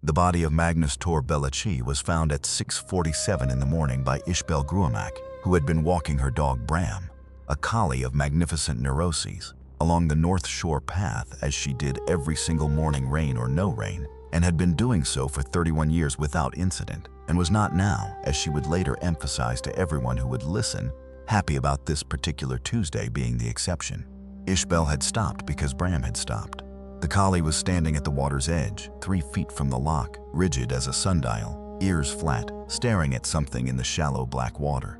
The body of Magnus Tor Belici was found at 6:47 in the morning by Ishbel Gruamak, who had been walking her dog Bram, a collie of magnificent neuroses, along the North Shore path as she did every single morning, rain or no rain, and had been doing so for 31 years without incident, and was not now, as she would later emphasize to everyone who would listen, happy about this particular Tuesday being the exception. Ishbel had stopped because Bram had stopped. The collie was standing at the water's edge, 3 feet from the loch, rigid as a sundial, ears flat, staring at something in the shallow black water.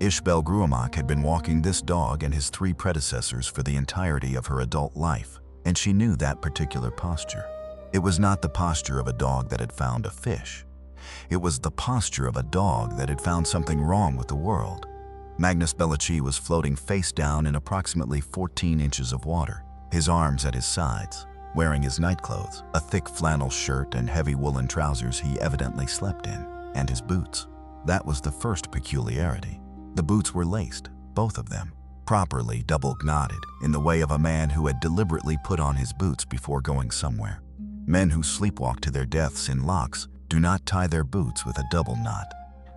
Ishbel Gruamak had been walking this dog and his 3 predecessors for the entirety of her adult life, and she knew that particular posture. It was not the posture of a dog that had found a fish. It was the posture of a dog that had found something wrong with the world. Magnus Belici was floating face down in approximately 14 inches of water, his arms at his sides, wearing his nightclothes, a thick flannel shirt and heavy woolen trousers he evidently slept in, and his boots. That was the first peculiarity. The boots were laced, both of them, properly double-knotted, in the way of a man who had deliberately put on his boots before going somewhere. Men who sleepwalk to their deaths in lochs do not tie their boots with a double knot.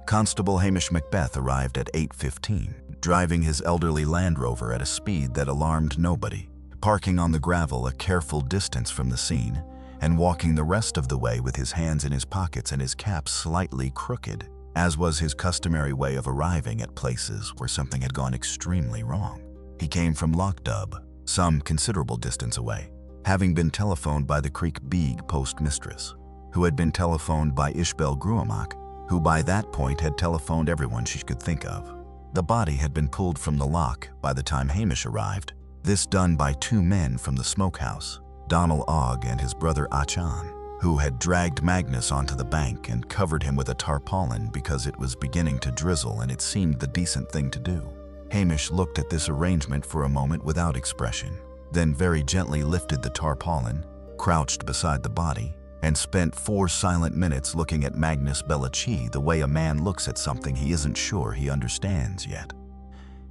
Constable Hamish Macbeth arrived at 8:15, driving his elderly Land Rover at a speed that alarmed nobody, parking on the gravel a careful distance from the scene, and walking the rest of the way with his hands in his pockets and his cap slightly crooked, as was his customary way of arriving at places where something had gone extremely wrong. He came from Loch Dub, some considerable distance away, having been telephoned by the Creek Beag postmistress, who had been telephoned by Ishbel Gruamak, who by that point had telephoned everyone she could think of. The body had been pulled from the loch by the time Hamish arrived, this done by 2 men from the smokehouse, Donald Ogg and his brother Achan, who had dragged Magnus onto the bank and covered him with a tarpaulin because it was beginning to drizzle and it seemed the decent thing to do. Hamish looked at this arrangement for a moment without expression, then very gently lifted the tarpaulin, crouched beside the body, and spent 4 silent minutes looking at Magnus Belici the way a man looks at something he isn't sure he understands yet.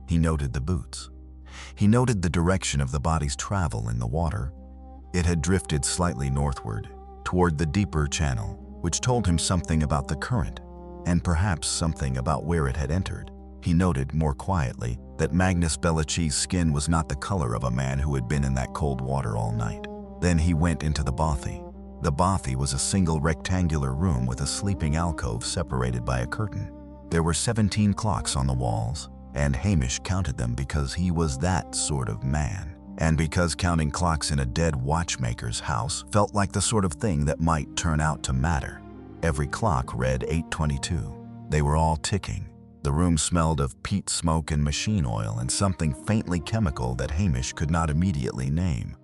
He noted the boots. He noted the direction of the body's travel in the water. It had drifted slightly northward, toward the deeper channel, which told him something about the current, and perhaps something about where it had entered. He noted, more quietly, that Magnus Belici's skin was not the color of a man who had been in that cold water all night. Then he went into the bothy. The bothy was a single rectangular room with a sleeping alcove separated by a curtain. There were 17 clocks on the walls, and Hamish counted them because he was that sort of man, and because counting clocks in a dead watchmaker's house felt like the sort of thing that might turn out to matter. Every clock read 8:22. They were all ticking. The room smelled of peat smoke and machine oil and something faintly chemical that Hamish could not immediately name.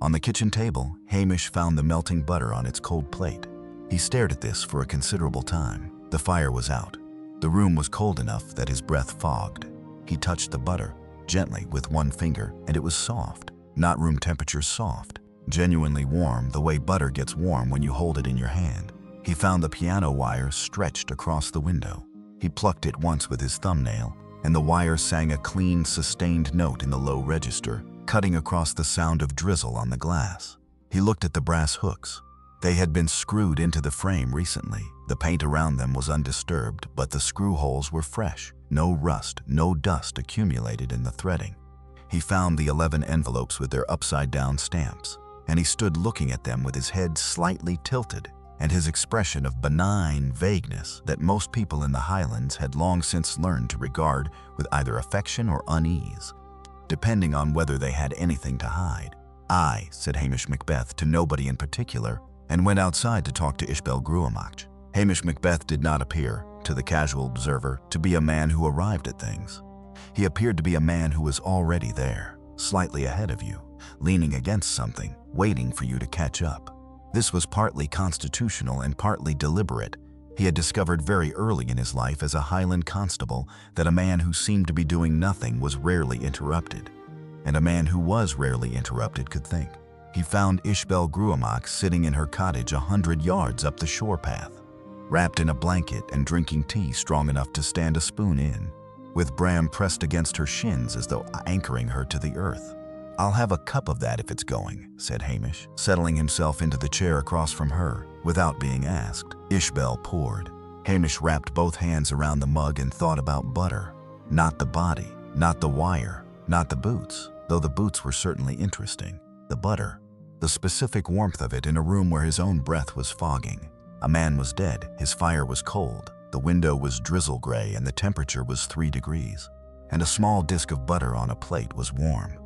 On the kitchen table, Hamish found the melting butter on its cold plate. He stared at this for a considerable time. The fire was out. The room was cold enough that his breath fogged. He touched the butter, gently with one finger, and it was soft. Not room temperature soft. Genuinely warm the way butter gets warm when you hold it in your hand. He found the piano wire stretched across the window. He plucked it once with his thumbnail, and the wire sang a clean, sustained note in the low register, cutting across the sound of drizzle on the glass. He looked at the brass hooks. They had been screwed into the frame recently. The paint around them was undisturbed, but the screw holes were fresh. No rust, no dust accumulated in the threading. He found the 11 envelopes with their upside-down stamps, and he stood looking at them with his head slightly tilted, and his expression of benign vagueness that most people in the Highlands had long since learned to regard with either affection or unease, depending on whether they had anything to hide. "I," said Hamish Macbeth to nobody in particular, and went outside to talk to Ishbel Gruamak. Hamish Macbeth did not appear, to the casual observer, to be a man who arrived at things. He appeared to be a man who was already there, slightly ahead of you, leaning against something, waiting for you to catch up. This was partly constitutional and partly deliberate. He had discovered very early in his life as a Highland constable that a man who seemed to be doing nothing was rarely interrupted, and a man who was rarely interrupted could think. He found Ishbel Gruamak sitting in her cottage 100 yards up the shore path, wrapped in a blanket and drinking tea strong enough to stand a spoon in, with Bram pressed against her shins as though anchoring her to the earth. "I'll have a cup of that if it's going," said Hamish, settling himself into the chair across from her, without being asked. Ishbel poured. Hamish wrapped both hands around the mug and thought about butter. Not the body, not the wire, not the boots, though the boots were certainly interesting. The butter. The specific warmth of it in a room where his own breath was fogging. A man was dead, his fire was cold, the window was drizzle gray and the temperature was 3 degrees. And a small disk of butter on a plate was warm.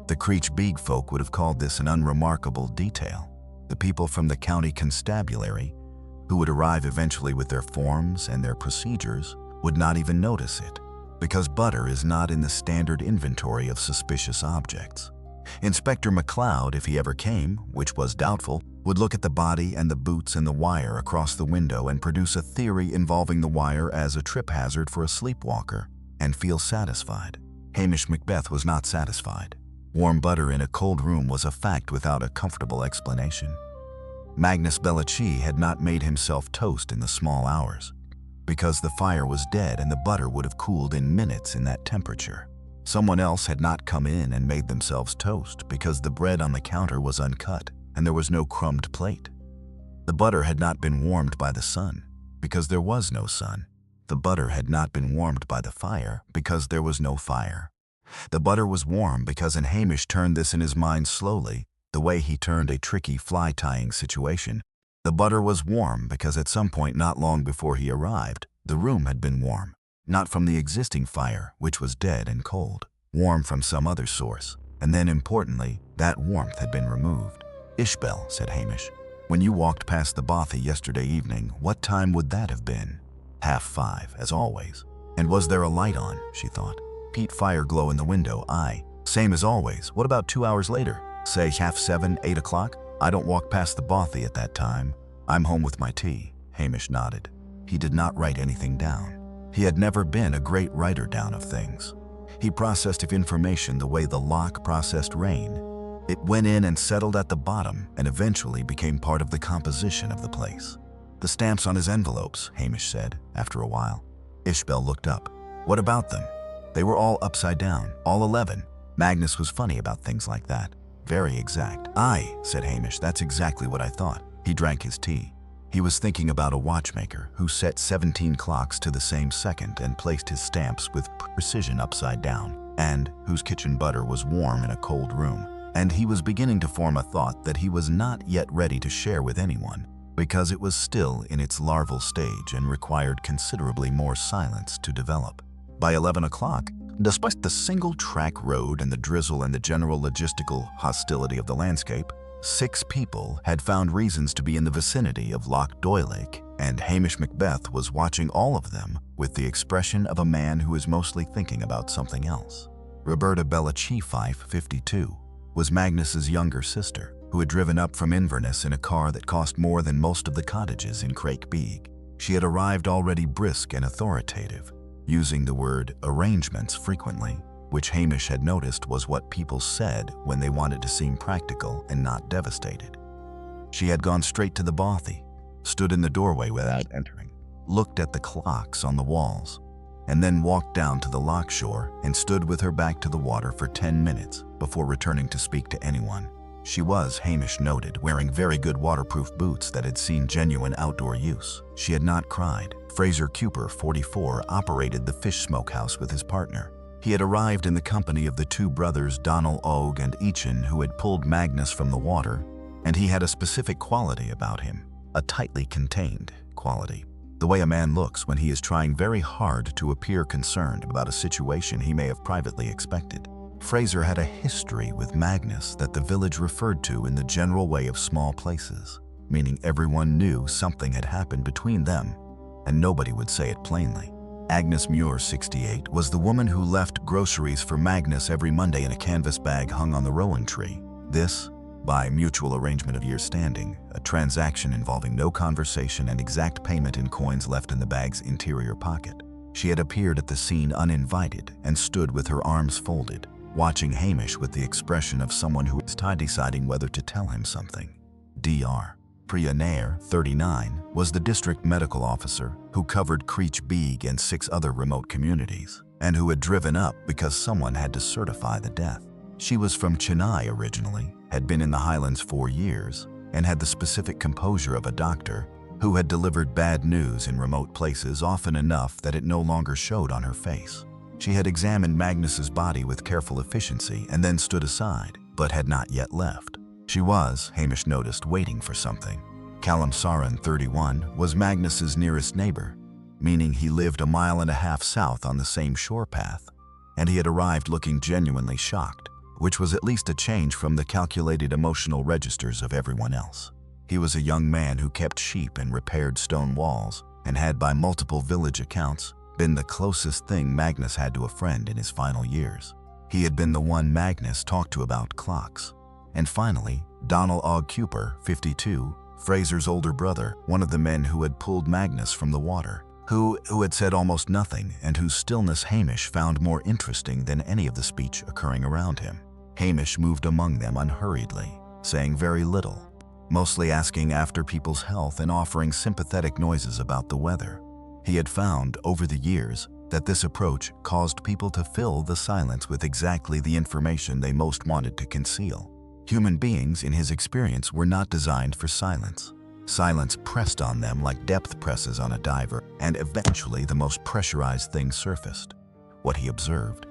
The Creech Beag folk would have called this an unremarkable detail. The people from the county constabulary, who would arrive eventually with their forms and their procedures, would not even notice it, because butter is not in the standard inventory of suspicious objects. Inspector McLeod, if he ever came, which was doubtful, would look at the body and the boots and the wire across the window and produce a theory involving the wire as a trip hazard for a sleepwalker, and feel satisfied. Hamish Macbeth was not satisfied. Warm butter in a cold room was a fact without a comfortable explanation. Magnus Bellacci had not made himself toast in the small hours, because the fire was dead and the butter would have cooled in minutes in that temperature. Someone else had not come in and made themselves toast because the bread on the counter was uncut and there was no crumbed plate. The butter had not been warmed by the sun because there was no sun. The butter had not been warmed by the fire because there was no fire. The butter was warm because, and Hamish turned this in his mind slowly, the way he turned a tricky fly-tying situation. The butter was warm because at some point not long before he arrived, the room had been warm. Not from the existing fire, which was dead and cold. Warm from some other source. And then, importantly, that warmth had been removed. "Ishbel," said Hamish, "when you walked past the bothy yesterday evening, what time would that have been?" 5:30, as always. And was there a light on, she thought. Peat fire glow in the window, aye. Same as always. What about 2 hours later? Say 7:30, 8 o'clock? I don't walk past the bothy at that time. I'm home with my tea. Hamish nodded. He did not write anything down. He had never been a great writer down of things. He processed information the way the Loch processed rain. It went in and settled at the bottom and eventually became part of the composition of the place. "The stamps on his envelopes," Hamish said, after a while. Ishbel looked up. "What about them?" "They were all upside down, all 11. Magnus was funny about things like that. Very exact." "Aye," said Hamish, "that's exactly what I thought." He drank his tea. He was thinking about a watchmaker who set 17 clocks to the same second and placed his stamps with precision upside down, and whose kitchen butter was warm in a cold room. And he was beginning to form a thought that he was not yet ready to share with anyone, because it was still in its larval stage and required considerably more silence to develop. By 11 o'clock, despite the single-track road and the drizzle and the general logistical hostility of the landscape, 6 people had found reasons to be in the vicinity of Loch Doylake, and Hamish Macbeth was watching all of them with the expression of a man who is mostly thinking about something else. Roberta Bellacci, 52, was Magnus's younger sister, who had driven up from Inverness in a car that cost more than most of the cottages in Craig Beag. She had arrived already brisk and authoritative, using the word arrangements frequently, which Hamish had noticed was what people said when they wanted to seem practical and not devastated. She had gone straight to the bothy, stood in the doorway without entering, looked at the clocks on the walls, and then walked down to the loch shore and stood with her back to the water for 10 minutes before returning to speak to anyone. She was, Hamish noted, wearing very good waterproof boots that had seen genuine outdoor use. She had not cried. Fraser Cooper, 44, operated the fish smokehouse with his partner. He had arrived in the company of the 2 brothers Donal Og and Eachin, who had pulled Magnus from the water, and he had a specific quality about him, a tightly contained quality. The way a man looks when he is trying very hard to appear concerned about a situation he may have privately expected. Fraser had a history with Magnus that the village referred to in the general way of small places, meaning everyone knew something had happened between them, and nobody would say it plainly. Agnes Muir, 68, was the woman who left groceries for Magnus every Monday in a canvas bag hung on the rowan tree. This, by mutual arrangement of years standing, a transaction involving no conversation and exact payment in coins left in the bag's interior pocket. She had appeared at the scene uninvited and stood with her arms folded, watching Hamish with the expression of someone who is deciding whether to tell him something. Dr. Priya Nair, 39, was the district medical officer who covered Creech Beag and 6 other remote communities, and who had driven up because someone had to certify the death. She was from Chennai originally, had been in the Highlands 4 years, and had the specific composure of a doctor who had delivered bad news in remote places often enough that it no longer showed on her face. She had examined Magnus's body with careful efficiency and then stood aside, but had not yet left. She was, Hamish noticed, waiting for something. Callum Saran, 31, was Magnus's nearest neighbor, meaning he lived a mile and a half south on the same shore path, and he had arrived looking genuinely shocked, which was at least a change from the calculated emotional registers of everyone else. He was a young man who kept sheep and repaired stone walls, and had, by multiple village accounts, been the closest thing Magnus had to a friend in his final years. He had been the one Magnus talked to about clocks. And finally, Donald Og Cooper, 52, Fraser's older brother, one of the men who had pulled Magnus from the water, who had said almost nothing and whose stillness Hamish found more interesting than any of the speech occurring around him. Hamish moved among them unhurriedly, saying very little, mostly asking after people's health and offering sympathetic noises about the weather. He had found, over the years, that this approach caused people to fill the silence with exactly the information they most wanted to conceal. Human beings, in his experience, were not designed for silence. Silence pressed on them like depth presses on a diver, and eventually the most pressurized thing surfaced: what he observed.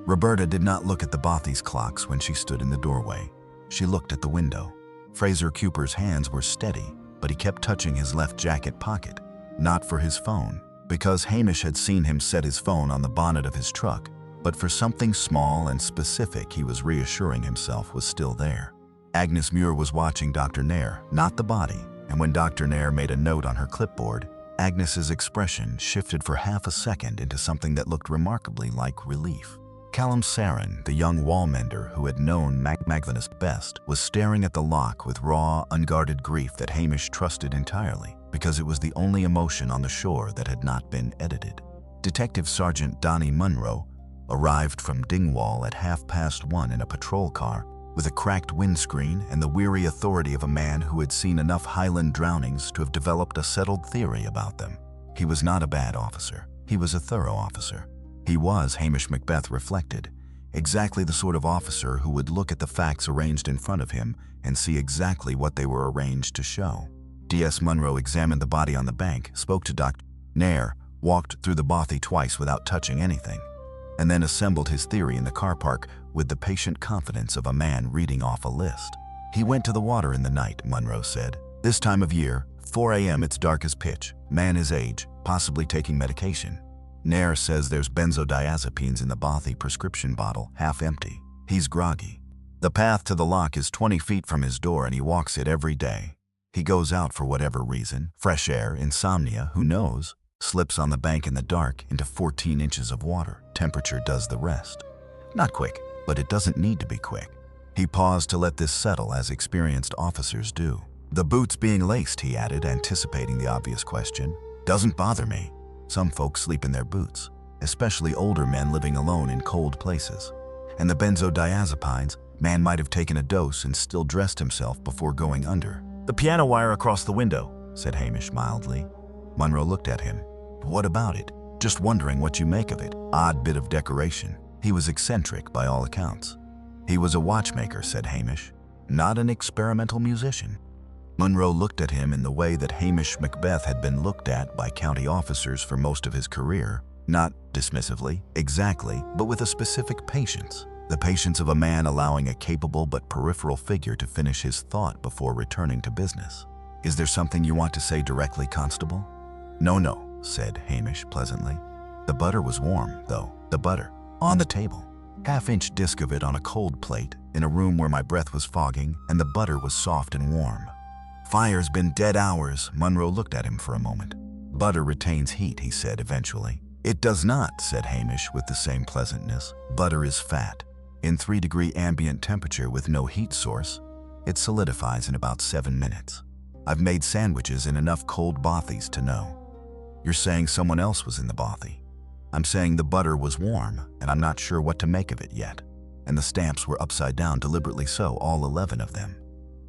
Roberta did not look at the Bothy's clocks when she stood in the doorway. She looked at the window. Fraser Cooper's hands were steady, but he kept touching his left jacket pocket, not for his phone, because Hamish had seen him set his phone on the bonnet of his truck, but for something small and specific he was reassuring himself was still there. Agnes Muir was watching Dr. Nair, not the body, and when Dr. Nair made a note on her clipboard, Agnes's expression shifted for half a second into something that looked remarkably like relief. Callum Saran, the young wall mender who had known Magnus best, was staring at the loch with raw, unguarded grief that Hamish trusted entirely, because it was the only emotion on the shore that had not been edited. Detective Sergeant Donnie Munro arrived from Dingwall at 1:30 in a patrol car with a cracked windscreen and the weary authority of a man who had seen enough Highland drownings to have developed a settled theory about them. He was not a bad officer. He was a thorough officer. He was, Hamish Macbeth reflected, exactly the sort of officer who would look at the facts arranged in front of him and see exactly what they were arranged to show. D.S. Munro examined the body on the bank, spoke to Dr. Nair, walked through the Bothy twice without touching anything, and then assembled his theory in the car park with the patient confidence of a man reading off a list. He went to the water in the night, Munro said. This time of year, 4 a.m. it's dark as pitch, man his age, possibly taking medication. Nair says there's benzodiazepines in the Bothy prescription bottle, half empty. He's groggy. The path to the loch is 20 feet from his door and he walks it every day. He goes out for whatever reason, fresh air, insomnia, who knows, slips on the bank in the dark into 14 inches of water. Temperature does the rest. Not quick, but it doesn't need to be quick. He paused to let this settle as experienced officers do. The boots being laced, he added, anticipating the obvious question. Doesn't bother me. Some folks sleep in their boots, especially older men living alone in cold places. And the benzodiazepines, man might have taken a dose and still dressed himself before going under. The piano wire across the window, said Hamish mildly. Munro looked at him. What about it? Just wondering what you make of it. Odd bit of decoration. He was eccentric by all accounts. He was a watchmaker, said Hamish, not an experimental musician. Munro looked at him in the way that Hamish Macbeth had been looked at by county officers for most of his career, not dismissively, exactly, but with a specific patience. The patience of a man allowing a capable but peripheral figure to finish his thought before returning to business. Is there something you want to say directly, Constable? No, said Hamish pleasantly. The butter was warm, though. The butter. On the table. Half-inch disc of it on a cold plate, in a room where my breath was fogging, and the butter was soft and warm. Fire's been dead hours. Munro looked at him for a moment. Butter retains heat, he said eventually. It does not, said Hamish with the same pleasantness. Butter is fat. In 3-degree ambient temperature with no heat source, it solidifies in about 7 minutes. I've made sandwiches in enough cold Bothys to know. You're saying someone else was in the Bothy. I'm saying the butter was warm, and I'm not sure what to make of it yet. And the stamps were upside down, deliberately so, all 11 of them.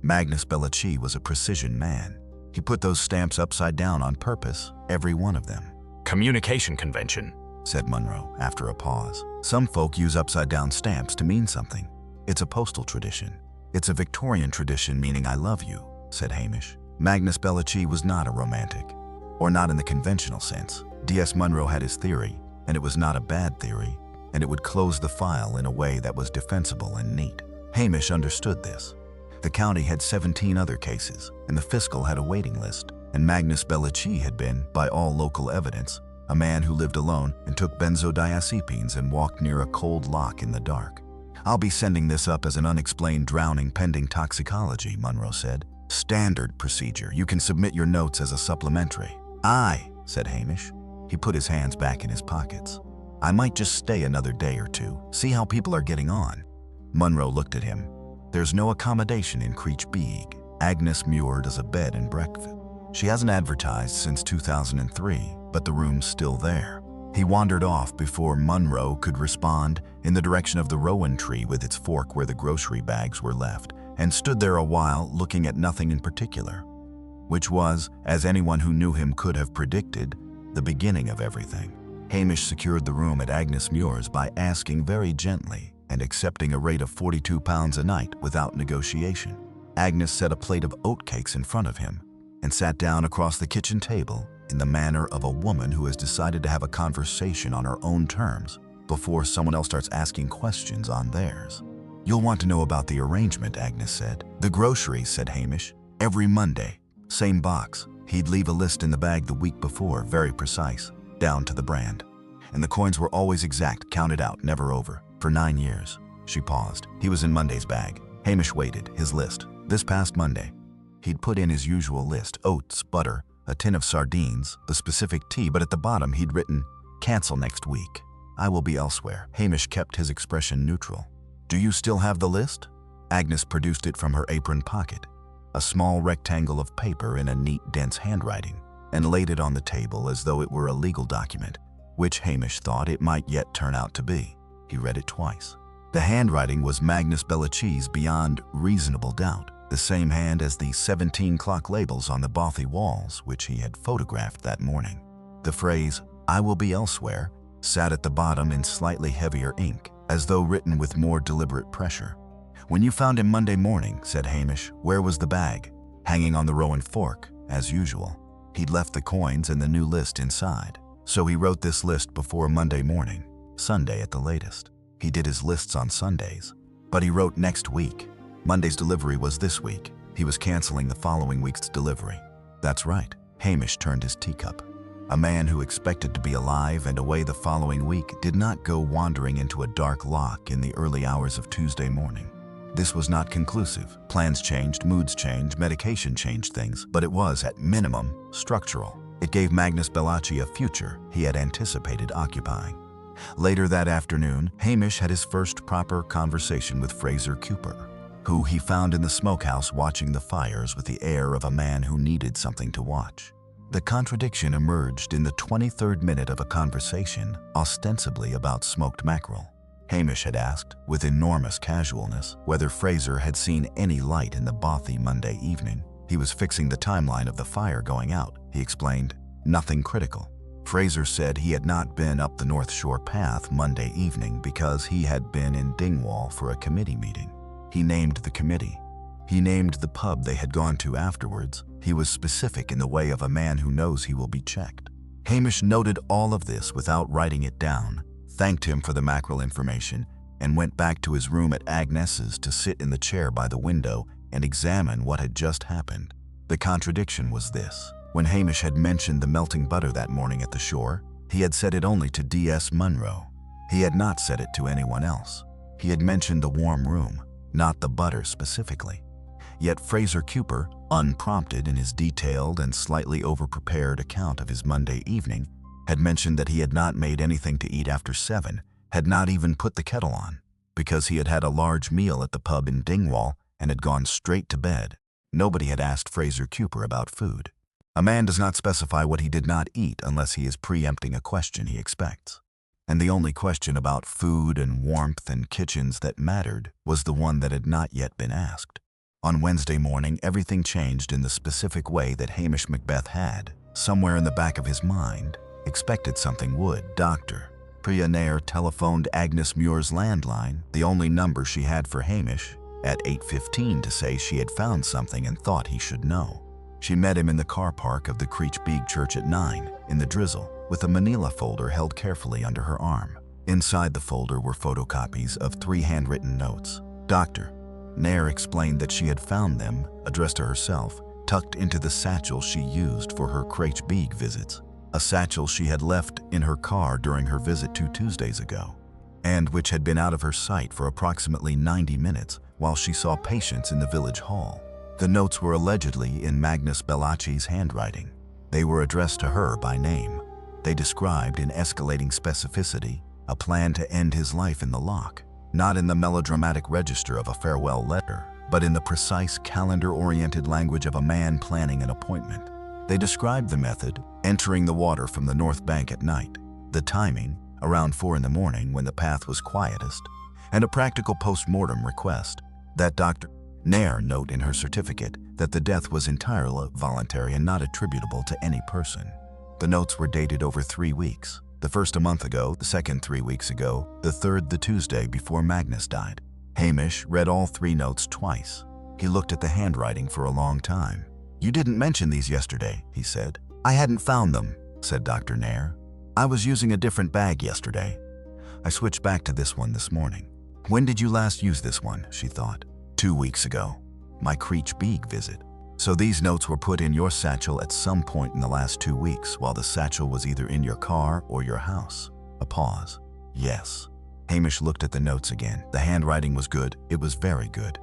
Magnus Bellucci was a precision man. He put those stamps upside down on purpose, every one of them. Communication convention, said Munro after a pause. Some folk use upside-down stamps to mean something. It's a postal tradition. It's a Victorian tradition meaning I love you, said Hamish. Magnus Bellucci was not a romantic, or not in the conventional sense. D.S. Munro had his theory, and it was not a bad theory, and it would close the file in a way that was defensible and neat. Hamish understood this. The county had 17 other cases, and the fiscal had a waiting list, and Magnus Bellucci had been, by all local evidence, a man who lived alone and took benzodiazepines and walked near a cold loch in the dark. I'll be sending this up as an unexplained drowning pending toxicology, Munro said. Standard procedure. You can submit your notes as a supplementary. Aye, said Hamish. He put his hands back in his pockets. I might just stay another day or two, see how people are getting on. Munro looked at him. There's no accommodation in Creech Beag. Agnes Muir does a bed and breakfast. She hasn't advertised since 2003, but the room's still there. He wandered off before Munro could respond in the direction of the rowan tree with its fork where the grocery bags were left, and stood there a while looking at nothing in particular, which was, as anyone who knew him could have predicted, the beginning of everything. Hamish secured the room at Agnes Muir's by asking very gently and accepting a rate of £42 a night without negotiation. Agnes set a plate of oatcakes in front of him and sat down across the kitchen table in the manner of a woman who has decided to have a conversation on her own terms before someone else starts asking questions on theirs. You'll want to know about the arrangement, Agnes said. The groceries, said Hamish. Every Monday. Same box. He'd leave a list in the bag the week before, very precise, down to the brand. And the coins were always exact, counted out, never over. For 9 years. She paused. He was in Monday's bag. Hamish waited, his list. This past Monday. He'd put in his usual list, oats, butter, a tin of sardines, the specific tea, but at the bottom he'd written, cancel next week. I will be elsewhere. Hamish kept his expression neutral. Do you still have the list? Agnes produced it from her apron pocket, a small rectangle of paper in a neat, dense handwriting, and laid it on the table as though it were a legal document, which Hamish thought it might yet turn out to be. He read it twice. The handwriting was Magnus Bellucci's beyond reasonable doubt, the same hand as the 17 clock labels on the bothy walls which he had photographed that morning. The phrase, I will be elsewhere, sat at the bottom in slightly heavier ink, as though written with more deliberate pressure. When you found him Monday morning, said Hamish, where was the bag? Hanging on the rowan fork, as usual. He'd left the coins and the new list inside. So he wrote this list before Monday morning, Sunday at the latest. He did his lists on Sundays, but he wrote next week. Monday's delivery was this week. He was canceling the following week's delivery. That's right. Hamish turned his teacup. A man who expected to be alive and away the following week did not go wandering into a dark loch in the early hours of Tuesday morning. This was not conclusive. Plans changed, moods changed, medication changed things, but it was, at minimum, structural. It gave Magnus Bellucci a future he had anticipated occupying. Later that afternoon, Hamish had his first proper conversation with Fraser Cooper, who he found in the smokehouse watching the fires with the air of a man who needed something to watch. The contradiction emerged in the 23rd minute of a conversation, ostensibly about smoked mackerel. Hamish had asked, with enormous casualness, whether Fraser had seen any light in the bothy Monday evening. He was fixing the timeline of the fire going out. He explained, nothing critical. Fraser said he had not been up the North Shore path Monday evening because he had been in Dingwall for a committee meeting. He named the committee. He named the pub they had gone to afterwards. He was specific in the way of a man who knows he will be checked. Hamish noted all of this without writing it down, thanked him for the mackerel information, and went back to his room at Agnes's to sit in the chair by the window and examine what had just happened. The contradiction was this. When Hamish had mentioned the melting butter that morning at the shore, he had said it only to D.S. Munro. He had not said it to anyone else. He had mentioned the warm room, not the butter specifically. Yet Fraser Cooper, unprompted in his detailed and slightly over-prepared account of his Monday evening, had mentioned that he had not made anything to eat after 7, had not even put the kettle on, because he had had a large meal at the pub in Dingwall and had gone straight to bed. Nobody had asked Fraser Cooper about food. A man does not specify what he did not eat unless he is preempting a question he expects. And the only question about food and warmth and kitchens that mattered was the one that had not yet been asked. On Wednesday morning, everything changed in the specific way that Hamish Macbeth had, somewhere in the back of his mind, expected something would. Doctor, Priya Nair telephoned Agnes Muir's landline, the only number she had for Hamish, at 8:15 to say she had found something and thought he should know. She met him in the car park of the Creech Beag Church at 9, in the drizzle, with a manila folder held carefully under her arm. Inside the folder were photocopies of 3 handwritten notes. Dr. Nair explained that she had found them, addressed to herself, tucked into the satchel she used for her Creech Beag visits, a satchel she had left in her car during her visit 2 Tuesdays ago, and which had been out of her sight for approximately 90 minutes while she saw patients in the village hall. The notes were allegedly in Magnus Bellacci's handwriting. They were addressed to her by name. They described in escalating specificity a plan to end his life in the Loch, not in the melodramatic register of a farewell letter, but in the precise calendar-oriented language of a man planning an appointment. They described the method, entering the water from the north bank at night, the timing, around 4 in the morning when the path was quietest, and a practical post-mortem request that Dr. Nair note in her certificate that the death was entirely voluntary and not attributable to any person. The notes were dated over 3 weeks. The first a month ago, the second 3 weeks ago, the third the Tuesday before Magnus died. Hamish read all 3 notes twice. He looked at the handwriting for a long time. "You didn't mention these yesterday," he said. "I hadn't found them," said Dr. Nair. "I was using a different bag yesterday. I switched back to this one this morning." "When did you last use this one?" she thought. 2 weeks ago. My Creech Beag visit. So these notes were put in your satchel at some point in the last 2 weeks while the satchel was either in your car or your house. A pause. Yes. Hamish looked at the notes again. The handwriting was good. It was very good.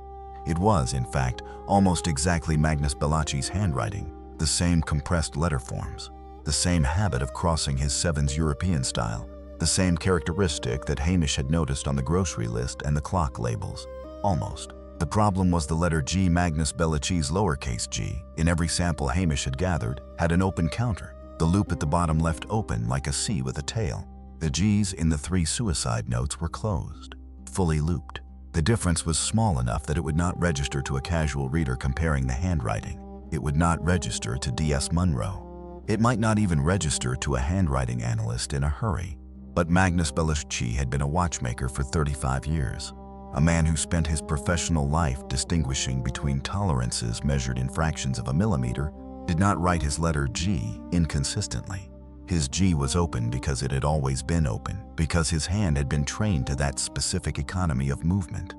It was, in fact, almost exactly Magnus Bellacci's handwriting. The same compressed letter forms. The same habit of crossing his sevens European style. The same characteristic that Hamish had noticed on the grocery list and the clock labels. Almost. The problem was the letter G. Magnus Bellacci's lowercase g, in every sample Hamish had gathered, had an open counter, the loop at the bottom left open like a C with a tail. The G's in the 3 suicide notes were closed, fully looped. The difference was small enough that it would not register to a casual reader comparing the handwriting. It would not register to D.S. Munro. It might not even register to a handwriting analyst in a hurry. But Magnus Bellacci had been a watchmaker for 35 years. A man who spent his professional life distinguishing between tolerances measured in fractions of a millimeter, did not write his letter G inconsistently. His G was open because it had always been open, because his hand had been trained to that specific economy of movement.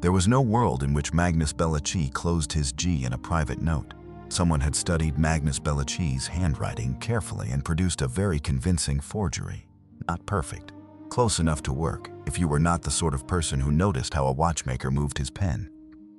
There was no world in which Magnus Bellacci closed his G in a private note. Someone had studied Magnus Bellacci's handwriting carefully and produced a very convincing forgery. Not perfect. Close enough to work, if you were not the sort of person who noticed how a watchmaker moved his pen.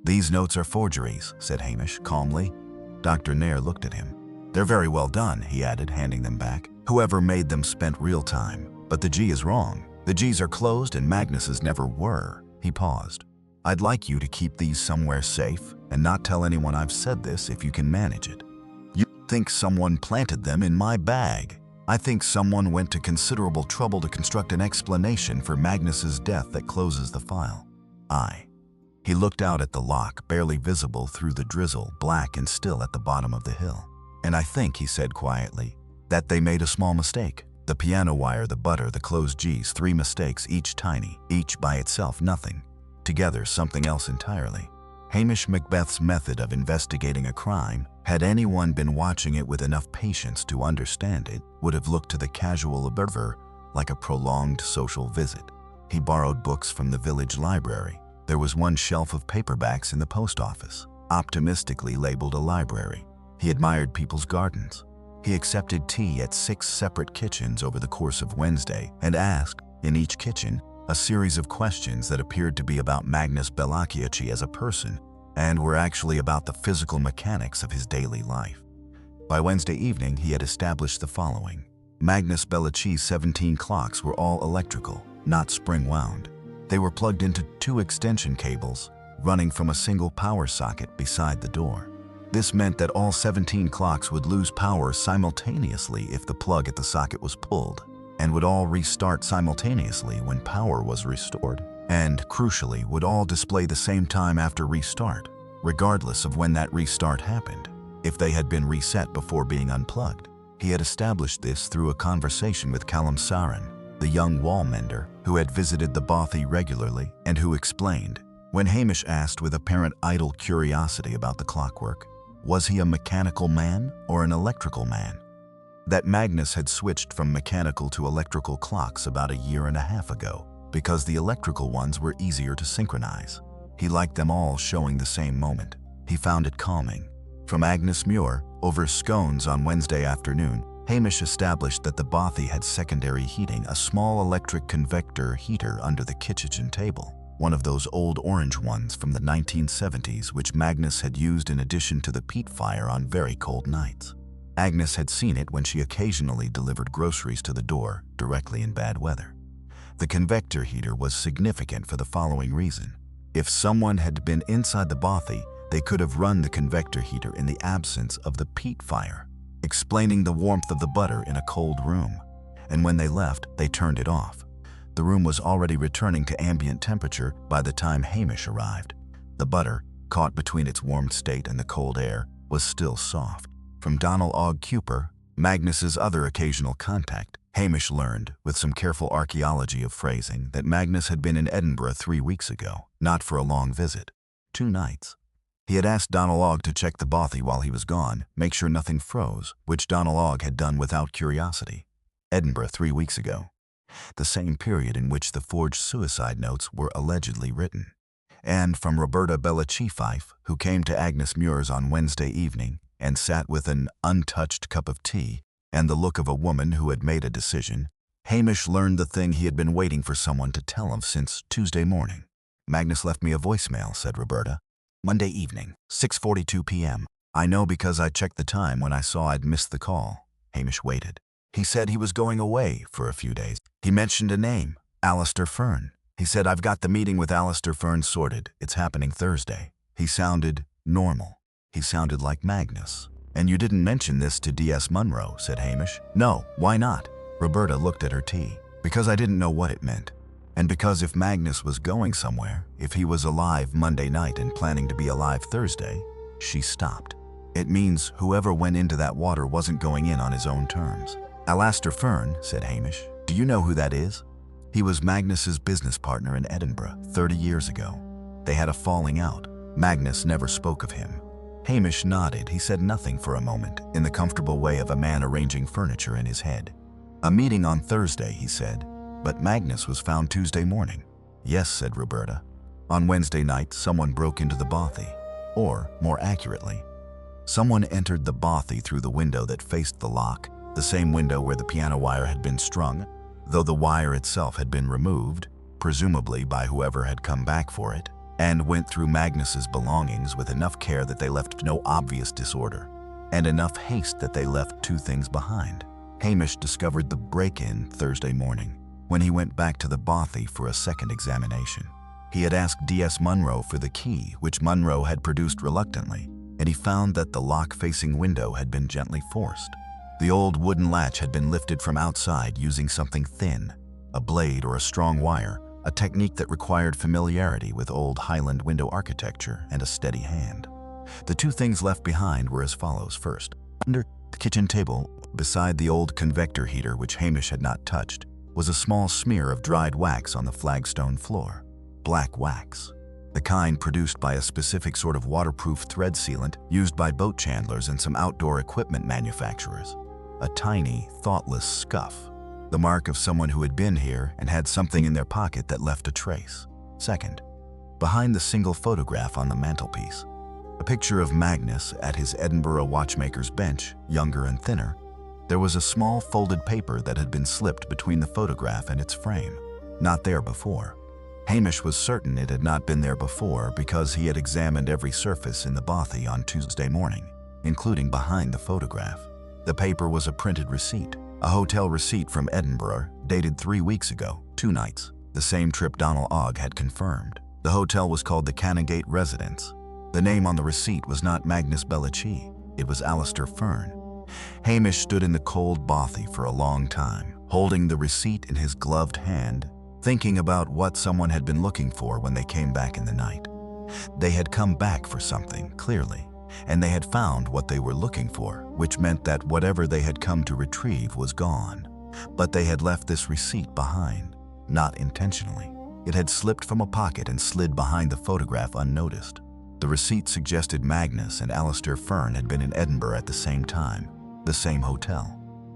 "These notes are forgeries," said Hamish calmly. Dr. Nair looked at him. "They're very well done," he added, handing them back. "Whoever made them spent real time. But the G is wrong. The G's are closed and Magnus's never were." He paused. "I'd like you to keep these somewhere safe and not tell anyone I've said this if you can manage it. You think someone planted them in my bag. I think someone went to considerable trouble to construct an explanation for Magnus's death that closes the file. He looked out at the Loch, barely visible through the drizzle, black and still at the bottom of the hill. "And I think," he said quietly, "that they made a small mistake. The piano wire, the butter, the closed G's, 3 mistakes, each tiny, each by itself nothing. Together something else entirely." Hamish Macbeth's method of investigating a crime, had anyone been watching it with enough patience to understand it, would have looked to the casual observer like a prolonged social visit. He borrowed books from the village library. There was one shelf of paperbacks in the post office, optimistically labeled a library. He admired people's gardens. He accepted tea at 6 separate kitchens over the course of Wednesday and asked, in each kitchen, a series of questions that appeared to be about Magnus Bellacci as a person and were actually about the physical mechanics of his daily life. By Wednesday evening, he had established the following. Magnus Bellacci's 17 clocks were all electrical, not spring-wound. They were plugged into 2 extension cables running from a single power socket beside the door. This meant that all 17 clocks would lose power simultaneously if the plug at the socket was pulled, and would all restart simultaneously when power was restored, and, crucially, would all display the same time after restart, regardless of when that restart happened, if they had been reset before being unplugged. He had established this through a conversation with Callum Saran, the young wall mender who had visited the bothy regularly and who explained, when Hamish asked with apparent idle curiosity about the clockwork, was he a mechanical man or an electrical man? That Magnus had switched from mechanical to electrical clocks about a year and a half ago because the electrical ones were easier to synchronize. He liked them all showing the same moment. He found it calming. From Agnes Muir, over scones on Wednesday afternoon, Hamish established that the bothy had secondary heating, a small electric convector heater under the kitchen table, one of those old orange ones from the 1970s which Magnus had used in addition to the peat fire on very cold nights. Agnes had seen it when she occasionally delivered groceries to the door directly in bad weather. The convector heater was significant for the following reason. If someone had been inside the bothy, they could have run the convector heater in the absence of the peat fire, explaining the warmth of the butter in a cold room. And when they left, they turned it off. The room was already returning to ambient temperature by the time Hamish arrived. The butter, caught between its warmed state and the cold air, was still soft. From Donald Og Cooper, Magnus's other occasional contact, Hamish learned, with some careful archaeology of phrasing, that Magnus had been in Edinburgh 3 weeks ago, not for a long visit, 2 nights. He had asked Donald Og to check the bothy while he was gone, make sure nothing froze, which Donald Og had done without curiosity. Edinburgh 3 weeks ago, the same period in which the forged suicide notes were allegedly written. And from Roberta Bellachie Fife, who came to Agnes Muir's on Wednesday evening and sat with an untouched cup of tea and the look of a woman who had made a decision, Hamish learned the thing he had been waiting for someone to tell him since Tuesday morning. Magnus left me a voicemail, said Roberta. Monday evening, 6:42 p.m. I know because I checked the time when I saw I'd missed the call. Hamish waited. He said he was going away for a few days. He mentioned a name, Alistair Fern. He said, I've got the meeting with Alistair Fern sorted. It's happening Thursday. He sounded normal. He sounded like Magnus. And you didn't mention this to D.S. Munro, said Hamish. No, why not? Roberta looked at her tea. Because I didn't know what it meant. And because if Magnus was going somewhere, if he was alive Monday night and planning to be alive Thursday, she stopped. It means whoever went into that water wasn't going in on his own terms. Alistair Fern, said Hamish. Do you know who that is? He was Magnus's business partner in Edinburgh 30 years ago. They had a falling out. Magnus never spoke of him. Hamish nodded. He said nothing for a moment, in the comfortable way of a man arranging furniture in his head. A meeting on Thursday, he said. But Magnus was found Tuesday morning. Yes, said Roberta. On Wednesday night, someone broke into the bothy. Or, more accurately, someone entered the bothy through the window that faced the loch, the same window where the piano wire had been strung, though the wire itself had been removed, presumably by whoever had come back for it, and went through Magnus's belongings with enough care that they left no obvious disorder, and enough haste that they left 2 things behind. Hamish discovered the break-in Thursday morning, when he went back to the bothy for a second examination. He had asked D.S. Munro for the key, which Munro had produced reluctantly, and he found that the loch-facing window had been gently forced. The old wooden latch had been lifted from outside using something thin, a blade or a strong wire, a technique that required familiarity with old Highland window architecture and a steady hand. The 2 things left behind were as follows. First, under the kitchen table, beside the old convector heater which Hamish had not touched, was a small smear of dried wax on the flagstone floor. Black wax. The kind produced by a specific sort of waterproof thread sealant used by boat chandlers and some outdoor equipment manufacturers. A tiny, thoughtless scuff. The mark of someone who had been here and had something in their pocket that left a trace. Second, behind the single photograph on the mantelpiece, a picture of Magnus at his Edinburgh watchmaker's bench, younger and thinner, there was a small folded paper that had been slipped between the photograph and its frame. Not there before. Hamish was certain it had not been there before because he had examined every surface in the bothy on Tuesday morning, including behind the photograph. The paper was a printed receipt, a hotel receipt from Edinburgh, dated 3 weeks ago, 2 nights, the same trip Donald Og had confirmed. The hotel was called the Canongate Residence. The name on the receipt was not Magnus Bellachie, it was Alistair Fern. Hamish stood in the cold bothy for a long time, holding the receipt in his gloved hand, thinking about what someone had been looking for when they came back in the night. They had come back for something, clearly, and they had found what they were looking for, which meant that whatever they had come to retrieve was gone. But they had left this receipt behind, not intentionally. It had slipped from a pocket and slid behind the photograph unnoticed. The receipt suggested Magnus and Alistair Fern had been in Edinburgh at the same time, the same hotel,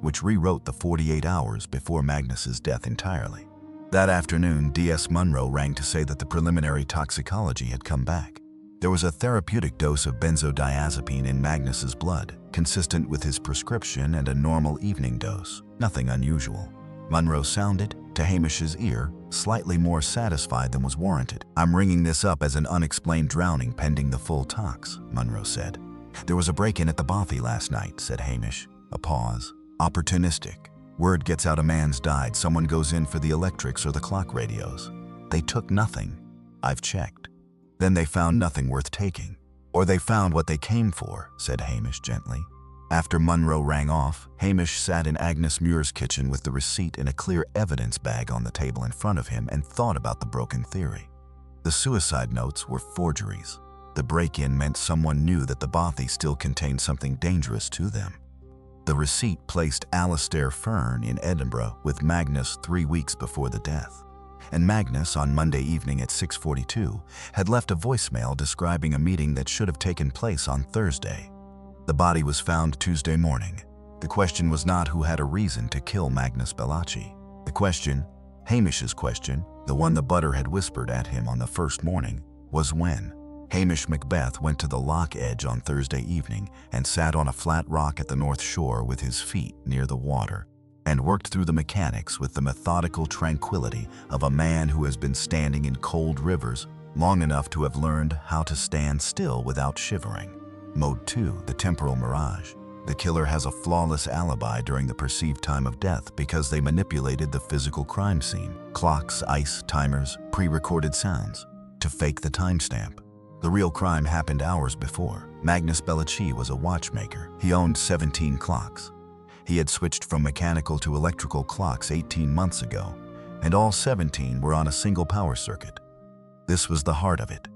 which rewrote the 48 hours before Magnus's death entirely. That afternoon, D.S. Munro rang to say that the preliminary toxicology had come back. There was a therapeutic dose of benzodiazepine in Magnus's blood, consistent with his prescription and a normal evening dose, nothing unusual. Munro sounded, to Hamish's ear, slightly more satisfied than was warranted. "I'm ringing this up as an unexplained drowning pending the full tox," Munro said. "There was a break-in at the Bothy last night," said Hamish. A pause. "Opportunistic. Word gets out a man's died, someone goes in for the electrics or the clock radios. They took nothing. I've checked. Then they found nothing worth taking. Or they found what they came for," said Hamish gently. After Munro rang off, Hamish sat in Agnes Muir's kitchen with the receipt in a clear evidence bag on the table in front of him and thought about the broken theory. The suicide notes were forgeries. The break-in meant someone knew that the Bothy still contained something dangerous to them. The receipt placed Alistair Fern in Edinburgh with Magnus 3 weeks before the death. And Magnus, on Monday evening at 6:42, had left a voicemail describing a meeting that should have taken place on Thursday. The body was found Tuesday morning. The question was not who had a reason to kill Magnus Bellacci. The question, Hamish's question, the one the butter had whispered at him on the first morning, was when. Hamish Macbeth went to the Loch edge on Thursday evening and sat on a flat rock at the north shore with his feet near the water, and worked through the mechanics with the methodical tranquility of a man who has been standing in cold rivers long enough to have learned how to stand still without shivering. Mode 2, the temporal mirage. The killer has a flawless alibi during the perceived time of death because they manipulated the physical crime scene, clocks, ice, timers, pre-recorded sounds, to fake the timestamp. The real crime happened hours before. Magnus Bellacci was a watchmaker. He owned 17 clocks. He had switched from mechanical to electrical clocks 18 months ago, and all 17 were on a single power circuit. This was the heart of it.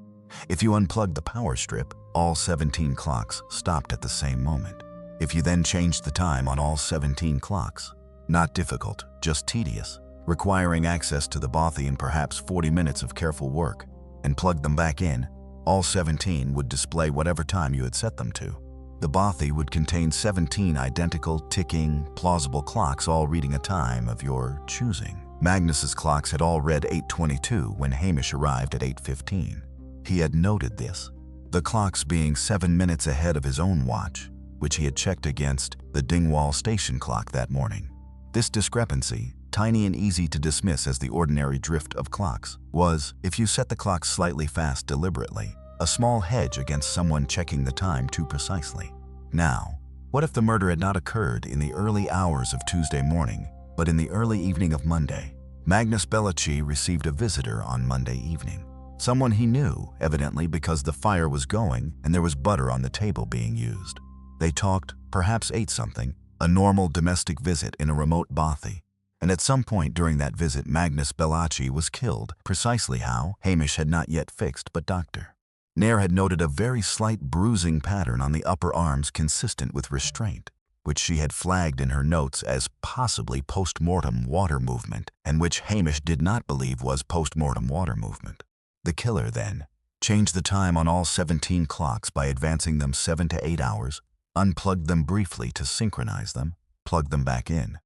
If you unplugged the power strip, all 17 clocks stopped at the same moment. If you then changed the time on all 17 clocks, not difficult, just tedious, requiring access to the Bothy and perhaps 40 minutes of careful work, and plugged them back in, all 17 would display whatever time you had set them to. The Bothy would contain 17 identical, ticking, plausible clocks all reading a time of your choosing. Magnus's clocks had all read 8:22 when Hamish arrived at 8:15. He had noted this, the clocks being 7 minutes ahead of his own watch, which he had checked against the Dingwall station clock that morning. This discrepancy, tiny and easy to dismiss as the ordinary drift of clocks, was, if you set the clock slightly fast deliberately, a small hedge against someone checking the time too precisely. Now, what if the murder had not occurred in the early hours of Tuesday morning, but in the early evening of Monday? Magnus Bellacci received a visitor on Monday evening. Someone he knew, evidently because the fire was going and there was butter on the table being used. They talked, perhaps ate something, a normal domestic visit in a remote Bothy. And at some point during that visit, Magnus Bellacci was killed. Precisely how, Hamish had not yet fixed, but Dr. Nair had noted a very slight bruising pattern on the upper arms consistent with restraint, which she had flagged in her notes as possibly post-mortem water movement, and which Hamish did not believe was post-mortem water movement. The killer, then, changed the time on all 17 clocks by advancing them 7 to 8 hours, unplugged them briefly to synchronize them, plugged them back in,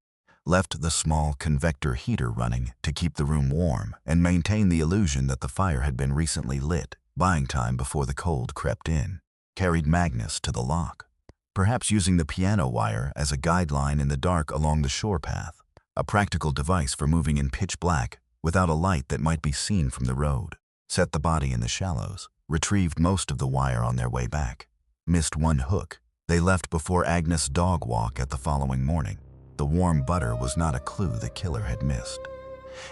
left the small convector heater running to keep the room warm and maintain the illusion that the fire had been recently lit, buying time before the cold crept in, carried Magnus to the Loch, perhaps using the piano wire as a guideline in the dark along the shore path, a practical device for moving in pitch black without a light that might be seen from the road. Set the body in the shallows, retrieved most of the wire on their way back, missed one hook. They left before Agnes' dog walk at the following morning. The warm butter was not a clue the killer had missed.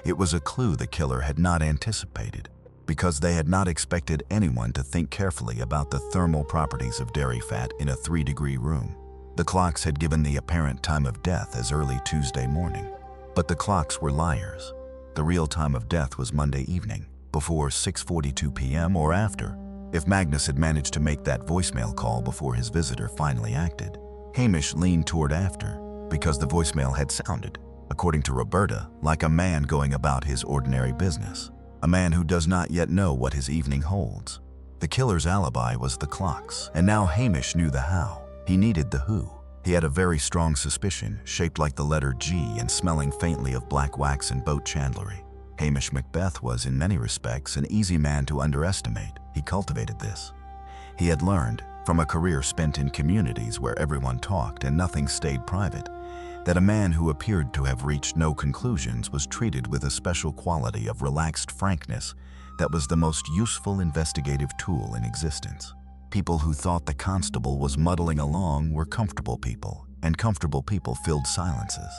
It was a clue the killer had not anticipated, because they had not expected anyone to think carefully about the thermal properties of dairy fat in a 3-degree room. The clocks had given the apparent time of death as early Tuesday morning, but the clocks were liars. The real time of death was Monday evening, before 6:42 p.m. or after, if Magnus had managed to make that voicemail call before his visitor finally acted. Hamish leaned toward after, because the voicemail had sounded, according to Roberta, like a man going about his ordinary business, a man who does not yet know what his evening holds. The killer's alibi was the clocks, and now Hamish knew the how. He needed the who. He had a very strong suspicion, shaped like the letter G and smelling faintly of black wax and boat chandlery. Hamish Macbeth was, in many respects, an easy man to underestimate. He cultivated this. He had learned, from a career spent in communities where everyone talked and nothing stayed private, that a man who appeared to have reached no conclusions was treated with a special quality of relaxed frankness that was the most useful investigative tool in existence. People who thought the constable was muddling along were comfortable people, and comfortable people filled silences.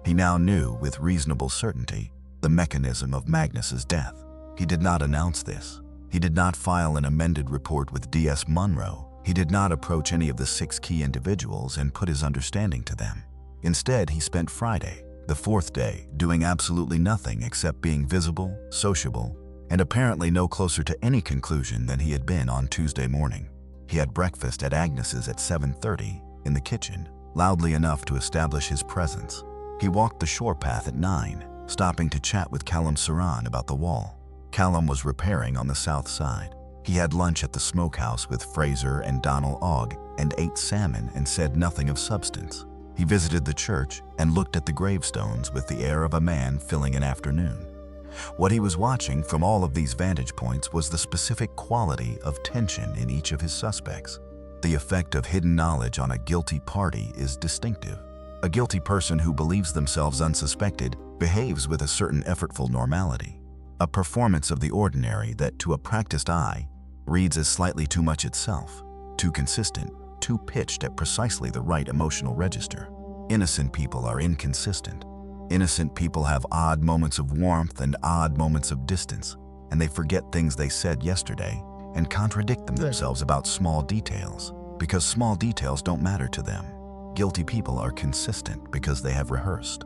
He now knew, with reasonable certainty, the mechanism of Magnus's death. He did not announce this. He did not file an amended report with D.S. Munro. He did not approach any of the 6 key individuals and put his understanding to them. Instead, he spent Friday, the 4th day, doing absolutely nothing except being visible, sociable, and apparently no closer to any conclusion than he had been on Tuesday morning. He had breakfast at Agnes's at 7:30 in the kitchen, loudly enough to establish his presence. He walked the shore path at 9, stopping to chat with Callum Saran about the wall. Callum was repairing on the south side. He had lunch at the smokehouse with Fraser and Donald Ogg and ate salmon and said nothing of substance. He visited the church and looked at the gravestones with the air of a man filling an afternoon. What he was watching from all of these vantage points was the specific quality of tension in each of his suspects. The effect of hidden knowledge on a guilty party is distinctive. A guilty person who believes themselves unsuspected behaves with a certain effortful normality, a performance of the ordinary that, to a practiced eye, reads as slightly too much itself, too consistent, too pitched at precisely the right emotional register. Innocent people are inconsistent. Innocent people have odd moments of warmth and odd moments of distance, and they forget things they said yesterday and contradict themselves about small details, because small details don't matter to them. Guilty people are consistent because they have rehearsed.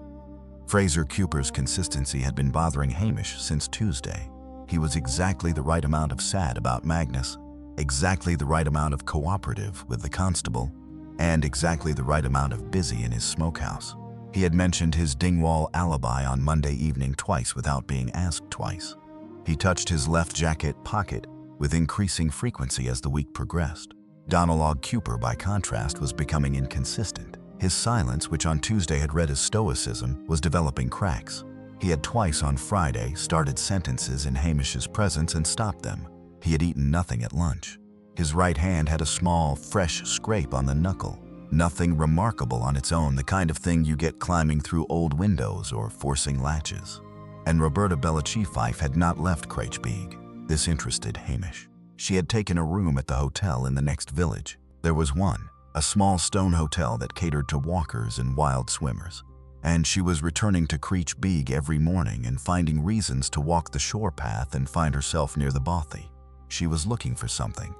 Fraser Cooper's consistency had been bothering Hamish since Tuesday. He was exactly the right amount of sad about Magnus, exactly the right amount of cooperative with the constable, and exactly the right amount of busy in his smokehouse. He had mentioned his Dingwall alibi on Monday evening twice without being asked twice. He touched his left jacket pocket with increasing frequency as the week progressed. Donald Cooper, by contrast, was becoming inconsistent. His silence, which on Tuesday had read as stoicism, was developing cracks. He had twice on Friday started sentences in Hamish's presence and stopped them. He had eaten nothing at lunch. His right hand had a small, fresh scrape on the knuckle. Nothing remarkable on its own, the kind of thing you get climbing through old windows or forcing latches. And Roberta Bellachie Fife had not left Craigbeeg. This interested Hamish. She had taken a room at the hotel in the next village. There was one, a small stone hotel that catered to walkers and wild swimmers. And she was returning to Craigbeeg every morning and finding reasons to walk the shore path and find herself near the bothy. She was looking for something,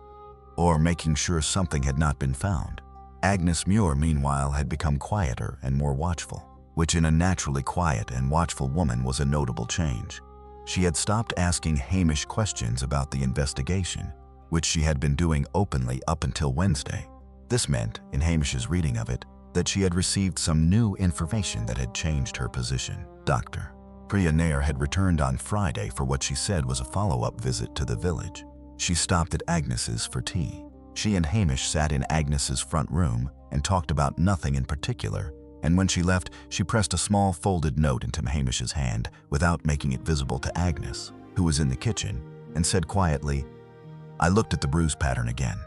or making sure something had not been found. Agnes Muir, meanwhile, had become quieter and more watchful, which in a naturally quiet and watchful woman was a notable change. She had stopped asking Hamish questions about the investigation, which she had been doing openly up until Wednesday. This meant, in Hamish's reading of it, that she had received some new information that had changed her position. Dr. Priya Nair had returned on Friday for what she said was a follow-up visit to the village. She stopped at Agnes's for tea. She and Hamish sat in Agnes's front room and talked about nothing in particular, and when she left, she pressed a small folded note into Hamish's hand without making it visible to Agnes, who was in the kitchen, and said quietly, "I looked at the bruise pattern again."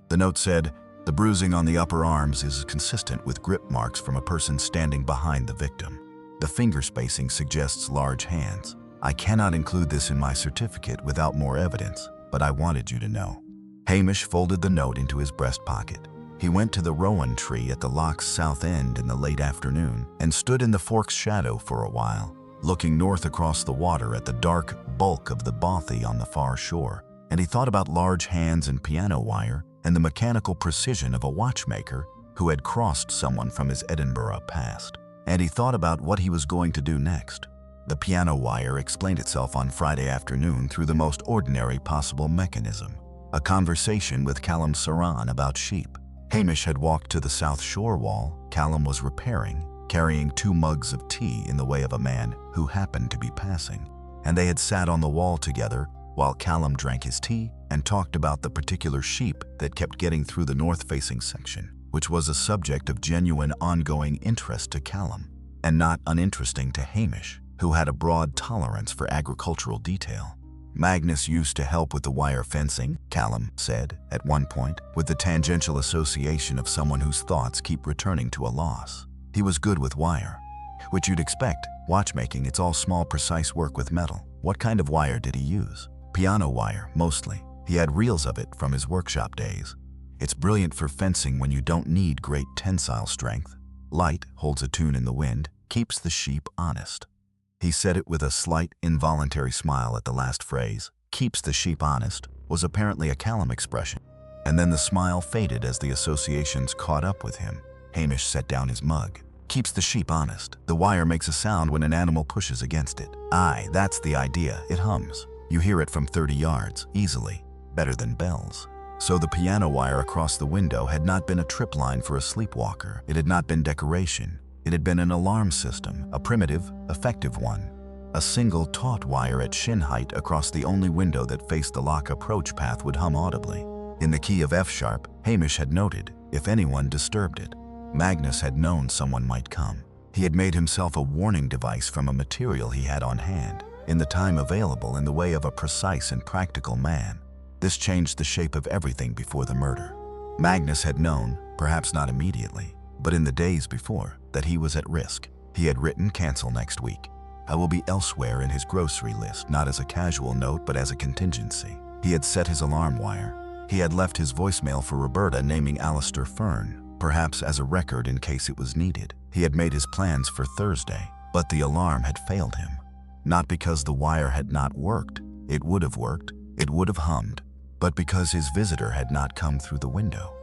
The note said, "The bruising on the upper arms is consistent with grip marks from a person standing behind the victim. The finger spacing suggests large hands. I cannot include this in my certificate without more evidence, but I wanted you to know." Hamish folded the note into his breast pocket. He went to the rowan tree at the loch's south end in the late afternoon and stood in the fork's shadow for a while, looking north across the water at the dark bulk of the bothy on the far shore, and he thought about large hands and piano wire and the mechanical precision of a watchmaker who had crossed someone from his Edinburgh past. And he thought about what he was going to do next. The piano wire explained itself on Friday afternoon through the most ordinary possible mechanism. A conversation with Callum Saran about sheep. Hamish had walked to the south shore wall. Callum was repairing, carrying 2 mugs of tea in the way of a man who happened to be passing, and they had sat on the wall together while Callum drank his tea and talked about the particular sheep that kept getting through the north-facing section, which was a subject of genuine ongoing interest to Callum, and not uninteresting to Hamish, who had a broad tolerance for agricultural detail. Magnus used to help with the wire fencing, Callum said at one point, with the tangential association of someone whose thoughts keep returning to a loss. He was good with wire, which you'd expect. Watchmaking, it's all small, precise work with metal. What kind of wire did he use? Piano wire, mostly. He had reels of it from his workshop days. It's brilliant for fencing when you don't need great tensile strength. Light holds a tune in the wind, keeps the sheep honest. He said it with a slight, involuntary smile at the last phrase. Keeps the sheep honest was apparently a Callum expression, and then the smile faded as the associations caught up with him. Hamish set down his mug. Keeps the sheep honest. The wire makes a sound when an animal pushes against it. Aye, that's the idea. It hums. You hear it from 30 yards, easily. Better than bells. So the piano wire across the window had not been a trip line for a sleepwalker. It had not been decoration. It had been an alarm system, a primitive, effective one. A single taut wire at shin height across the only window that faced the Loch approach path would hum audibly. In the key of F sharp, Hamish had noted, if anyone disturbed it. Magnus had known someone might come. He had made himself a warning device from a material he had on hand, in the time available in the way of a precise and practical man. This changed the shape of everything before the murder. Magnus had known, perhaps not immediately, but in the days before, that he was at risk. He had written cancel next week. I will be elsewhere in his grocery list, not as a casual note but as a contingency. He had set his alarm wire. He had left his voicemail for Roberta naming Alistair Fern, perhaps as a record in case it was needed. He had made his plans for Thursday, but the alarm had failed him. Not because the wire had not worked. It would have worked. It would have hummed. But because his visitor had not come through the window.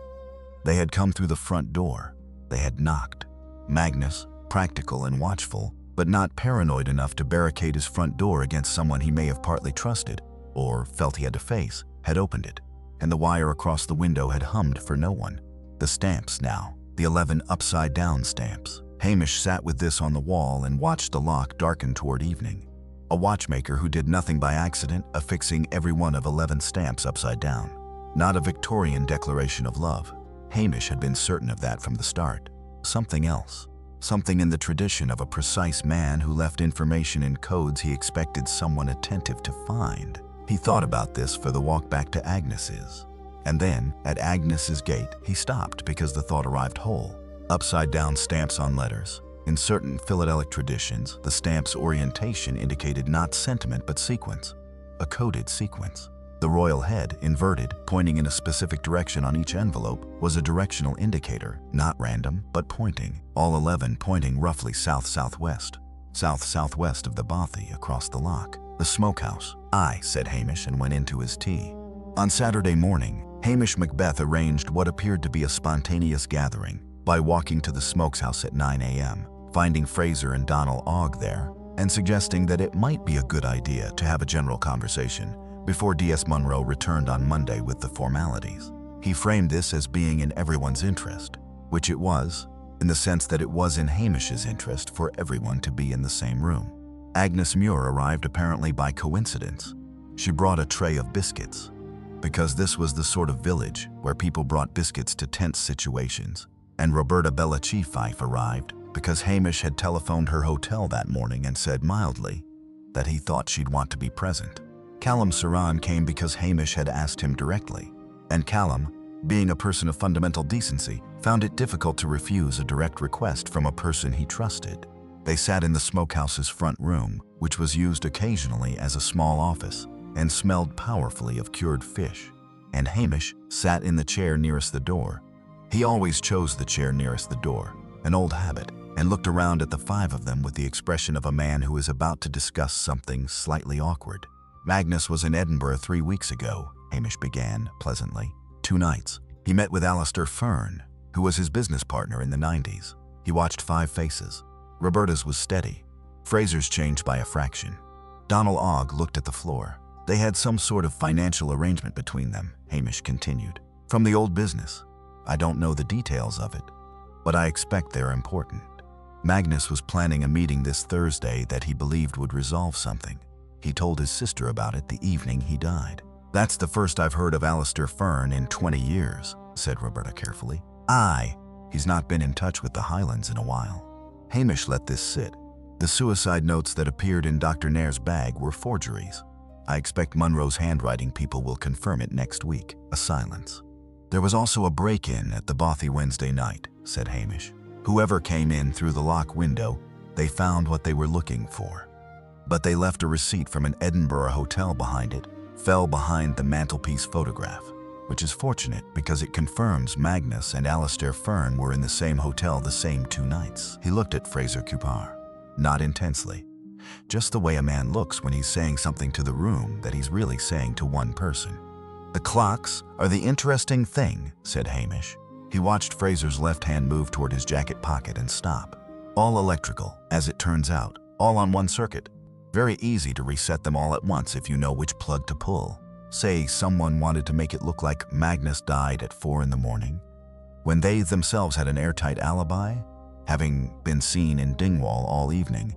They had come through the front door. They had knocked. Magnus, practical and watchful, but not paranoid enough to barricade his front door against someone he may have partly trusted, or felt he had to face, had opened it, and the wire across the window had hummed for no one. The stamps now, the 11 upside-down stamps. Hamish sat with this on the wall and watched the Loch darken toward evening. A watchmaker who did nothing by accident, affixing every one of 11 stamps upside down. Not a Victorian declaration of love. Hamish had been certain of that from the start. Something else. Something in the tradition of a precise man who left information in codes he expected someone attentive to find. He thought about this for the walk back to Agnes's. And then, at Agnes's gate, he stopped because the thought arrived whole. Upside-down stamps on letters. In certain philatelic traditions, the stamp's orientation indicated not sentiment but sequence. A coded sequence. The royal head, inverted, pointing in a specific direction on each envelope, was a directional indicator, not random, but pointing. All 11 pointing roughly south-southwest. South-southwest of the bothy across the Loch. The smokehouse. Aye, said Hamish and went into his tea. On Saturday morning, Hamish Macbeth arranged what appeared to be a spontaneous gathering by walking to the smokehouse at 9 a.m., finding Fraser and Donald Ogg there, and suggesting that it might be a good idea to have a general conversation before D.S. Munro returned on Monday with the formalities. He framed this as being in everyone's interest, which it was, in the sense that it was in Hamish's interest for everyone to be in the same room. Agnes Muir arrived apparently by coincidence. She brought a tray of biscuits, because this was the sort of village where people brought biscuits to tense situations, and Roberta Bellachie Fife arrived because Hamish had telephoned her hotel that morning and said mildly that he thought she'd want to be present. Callum Saran came because Hamish had asked him directly, and Callum, being a person of fundamental decency, found it difficult to refuse a direct request from a person he trusted. They sat in the smokehouse's front room, which was used occasionally as a small office, and smelled powerfully of cured fish, and Hamish sat in the chair nearest the door. He always chose the chair nearest the door, an old habit, and looked around at the 5 of them with the expression of a man who is about to discuss something slightly awkward. Magnus was in Edinburgh 3 weeks ago, Hamish began, pleasantly. 2 nights. He met with Alistair Fern, who was his business partner in the 90s. He watched 5 faces. Roberta's was steady. Fraser's changed by a fraction. Donald Ogg looked at the floor. They had some sort of financial arrangement between them, Hamish continued. From the old business. I don't know the details of it, but I expect they're important. Magnus was planning a meeting this Thursday that he believed would resolve something. He told his sister about it the evening he died. "That's the first I've heard of Alistair Fern in 20 years, said Roberta carefully. He's not been in touch with the Highlands in a while." Hamish let this sit. The suicide notes that appeared in Dr. Nair's bag were forgeries. "I expect Munro's handwriting people will confirm it next week." A silence. "There was also a break-in at the Bothy Wednesday night," said Hamish. "Whoever came in through the Loch window, they found what they were looking for. But they left a receipt from an Edinburgh hotel behind it, fell behind the mantelpiece photograph, which is fortunate because it confirms Magnus and Alistair Fern were in the same hotel the same 2 nights." He looked at Fraser Cupar. Not intensely. Just the way a man looks when he's saying something to the room that he's really saying to one person. "The clocks are the interesting thing," said Hamish. He watched Fraser's left hand move toward his jacket pocket and stop. "All electrical, as it turns out, all on one circuit. Very easy to reset them all at once if you know which plug to pull. Say someone wanted to make it look like Magnus died at 4 in the morning, when they themselves had an airtight alibi, having been seen in Dingwall all evening.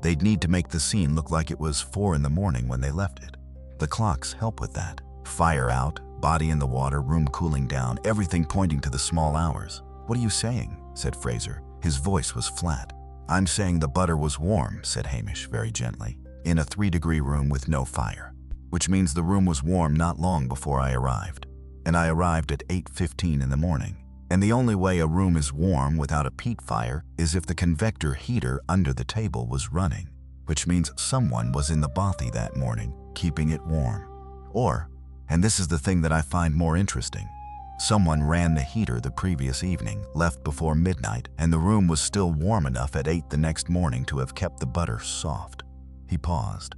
They'd need to make the scene look like it was 4 in the morning when they left it. The clocks help with that. Fire out, body in the water, room cooling down, everything pointing to the small hours." "What are you saying?" said Fraser. His voice was flat. "I'm saying the butter was warm," said Hamish very gently, "in a 3-degree room with no fire. Which means the room was warm not long before I arrived. And I arrived at 8:15 in the morning. And the only way a room is warm without a peat fire is if the convector heater under the table was running, which means someone was in the bothy that morning, keeping it warm. Or, and this is the thing that I find more interesting, someone ran the heater the previous evening, left before midnight, and the room was still warm enough at 8 the next morning to have kept the butter soft." He paused.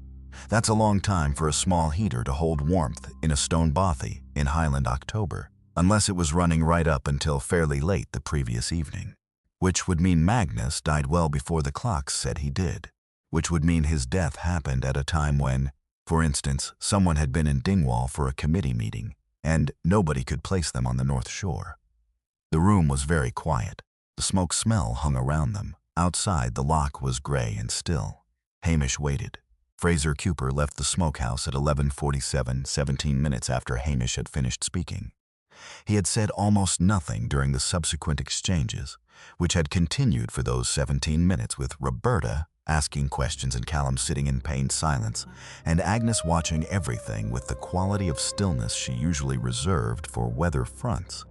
"That's a long time for a small heater to hold warmth in a stone bothy in Highland October, unless it was running right up until fairly late the previous evening. Which would mean Magnus died well before the clocks said he did. Which would mean his death happened at a time when, for instance, someone had been in Dingwall for a committee meeting, and nobody could place them on the North Shore." The room was very quiet. The smoke smell hung around them. Outside, the loch was gray and still. Hamish waited. Fraser Cupar left the smokehouse at 11:47, 17 minutes after Hamish had finished speaking. He had said almost nothing during the subsequent exchanges, which had continued for those 17 minutes with Roberta asking questions and Callum sitting in pained silence, and Agnes watching everything with the quality of stillness she usually reserved for weather fronts.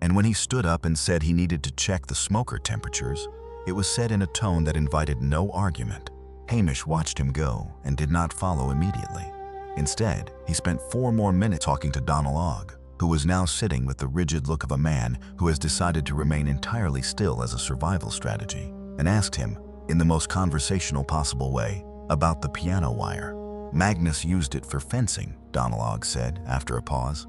And when he stood up and said he needed to check the smoker temperatures, it was said in a tone that invited no argument. Hamish watched him go and did not follow immediately. Instead, he spent 4 more minutes talking to Loch, who was now sitting with the rigid look of a man who has decided to remain entirely still as a survival strategy, and asked him, in the most conversational possible way, about the piano wire. "Magnus used it for fencing," Loch said after a pause.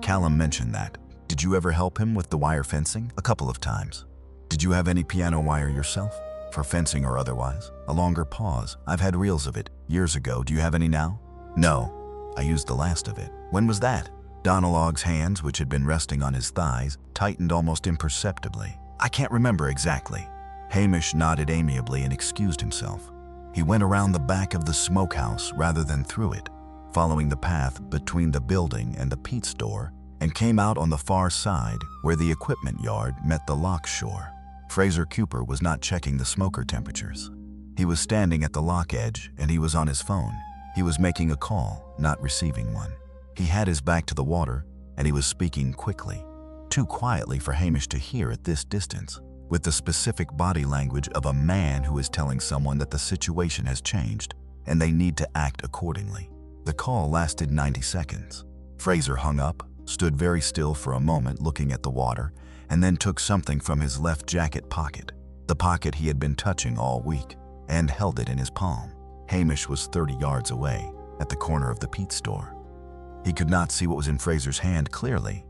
Callum mentioned that. "Did you ever help him with the wire fencing?" "A couple of times." "Did you have any piano wire yourself? For fencing or otherwise?" A longer pause. "I've had reels of it, years ago. Do you have any now?" "No. I used the last of it." "When was that?" Loch's hands, which had been resting on his thighs, tightened almost imperceptibly. "I can't remember exactly." Hamish nodded amiably and excused himself. He went around the back of the smokehouse rather than through it, following the path between the building and the peat store, and came out on the far side where the equipment yard met the loch shore. Fraser Cupar was not checking the smoker temperatures. He was standing at the loch edge and he was on his phone. He was making a call, not receiving one. He had his back to the water, and he was speaking quickly, too quietly for Hamish to hear at this distance, with the specific body language of a man who is telling someone that the situation has changed, and they need to act accordingly. The call lasted 90 seconds. Fraser hung up, stood very still for a moment looking at the water, and then took something from his left jacket pocket, the pocket he had been touching all week, and held it in his palm. Hamish was 30 yards away, at the corner of the peat store. He could not see what was in Fraser's hand clearly,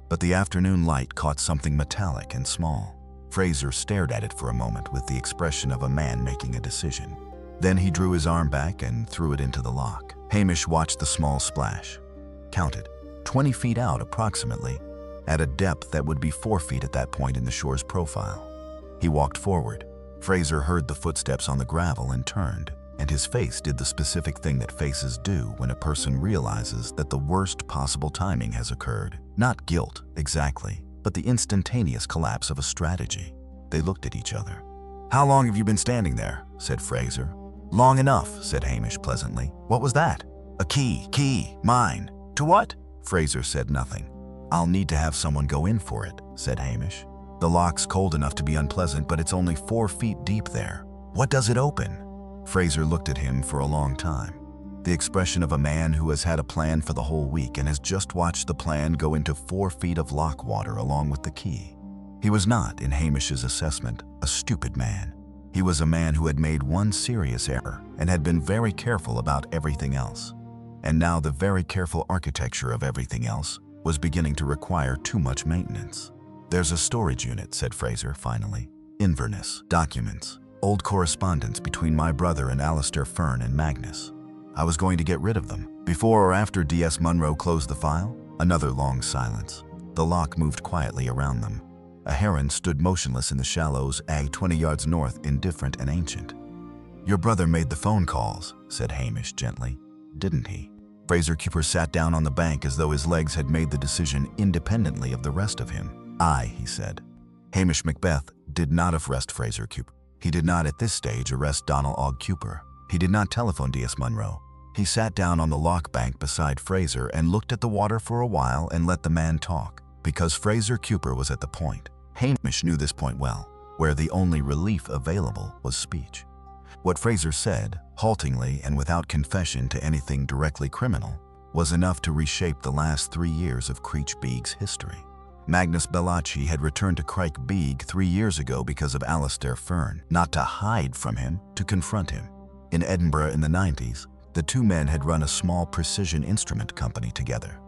but the afternoon light caught something metallic and small. Fraser stared at it for a moment with the expression of a man making a decision. Then he drew his arm back and threw it into the loch. Hamish watched the small splash. Counted, 20 feet out approximately, at a depth that would be 4 feet at that point in the shore's profile. He walked forward, Fraser heard the footsteps on the gravel and turned, and his face did the specific thing that faces do when a person realizes that the worst possible timing has occurred. Not guilt, exactly, but the instantaneous collapse of a strategy. They looked at each other. "How long have you been standing there?" said Fraser. "Long enough," said Hamish pleasantly. "What was that?" "A key, mine." "To what?" Fraser said nothing. "I'll need to have someone go in for it," said Hamish. "The lock's cold enough to be unpleasant, but it's only 4 feet deep there. What does it open?" Fraser looked at him for a long time. The expression of a man who has had a plan for the whole week and has just watched the plan go into 4 feet of lock water along with the key. He was not, in Hamish's assessment, a stupid man. He was a man who had made one serious error and had been very careful about everything else. And now the very careful architecture of everything else was beginning to require too much maintenance. "There's a storage unit," said Fraser finally. "Inverness, documents, old correspondence between my brother and Alistair Fern and Magnus. I was going to get rid of them. Before or after D.S. Munro closed the file?" Another long silence. The lock moved quietly around them. A heron stood motionless in the shallows, 20 yards north, indifferent and ancient. "Your brother made the phone calls," said Hamish gently. "Didn't he?" Fraser Cooper sat down on the bank as though his legs had made the decision independently of the rest of him. "Aye," he said. Hamish Macbeth did not arrest Fraser Cooper. He did not at this stage arrest Donald Og Cooper. He did not telephone D.S. Munro. He sat down on the lock bank beside Fraser and looked at the water for a while and let the man talk, because Fraser Cooper was at the point. Hamish knew this point well, where the only relief available was speech. What Fraser said, haltingly and without confession to anything directly criminal, was enough to reshape the last 3 years of Creech Beag's history. Magnus Bellacci had returned to Crich Beag 3 years ago because of Alistair Fern, not to hide from him, to confront him. In Edinburgh in the 90s, the two men had run a small precision instrument company together.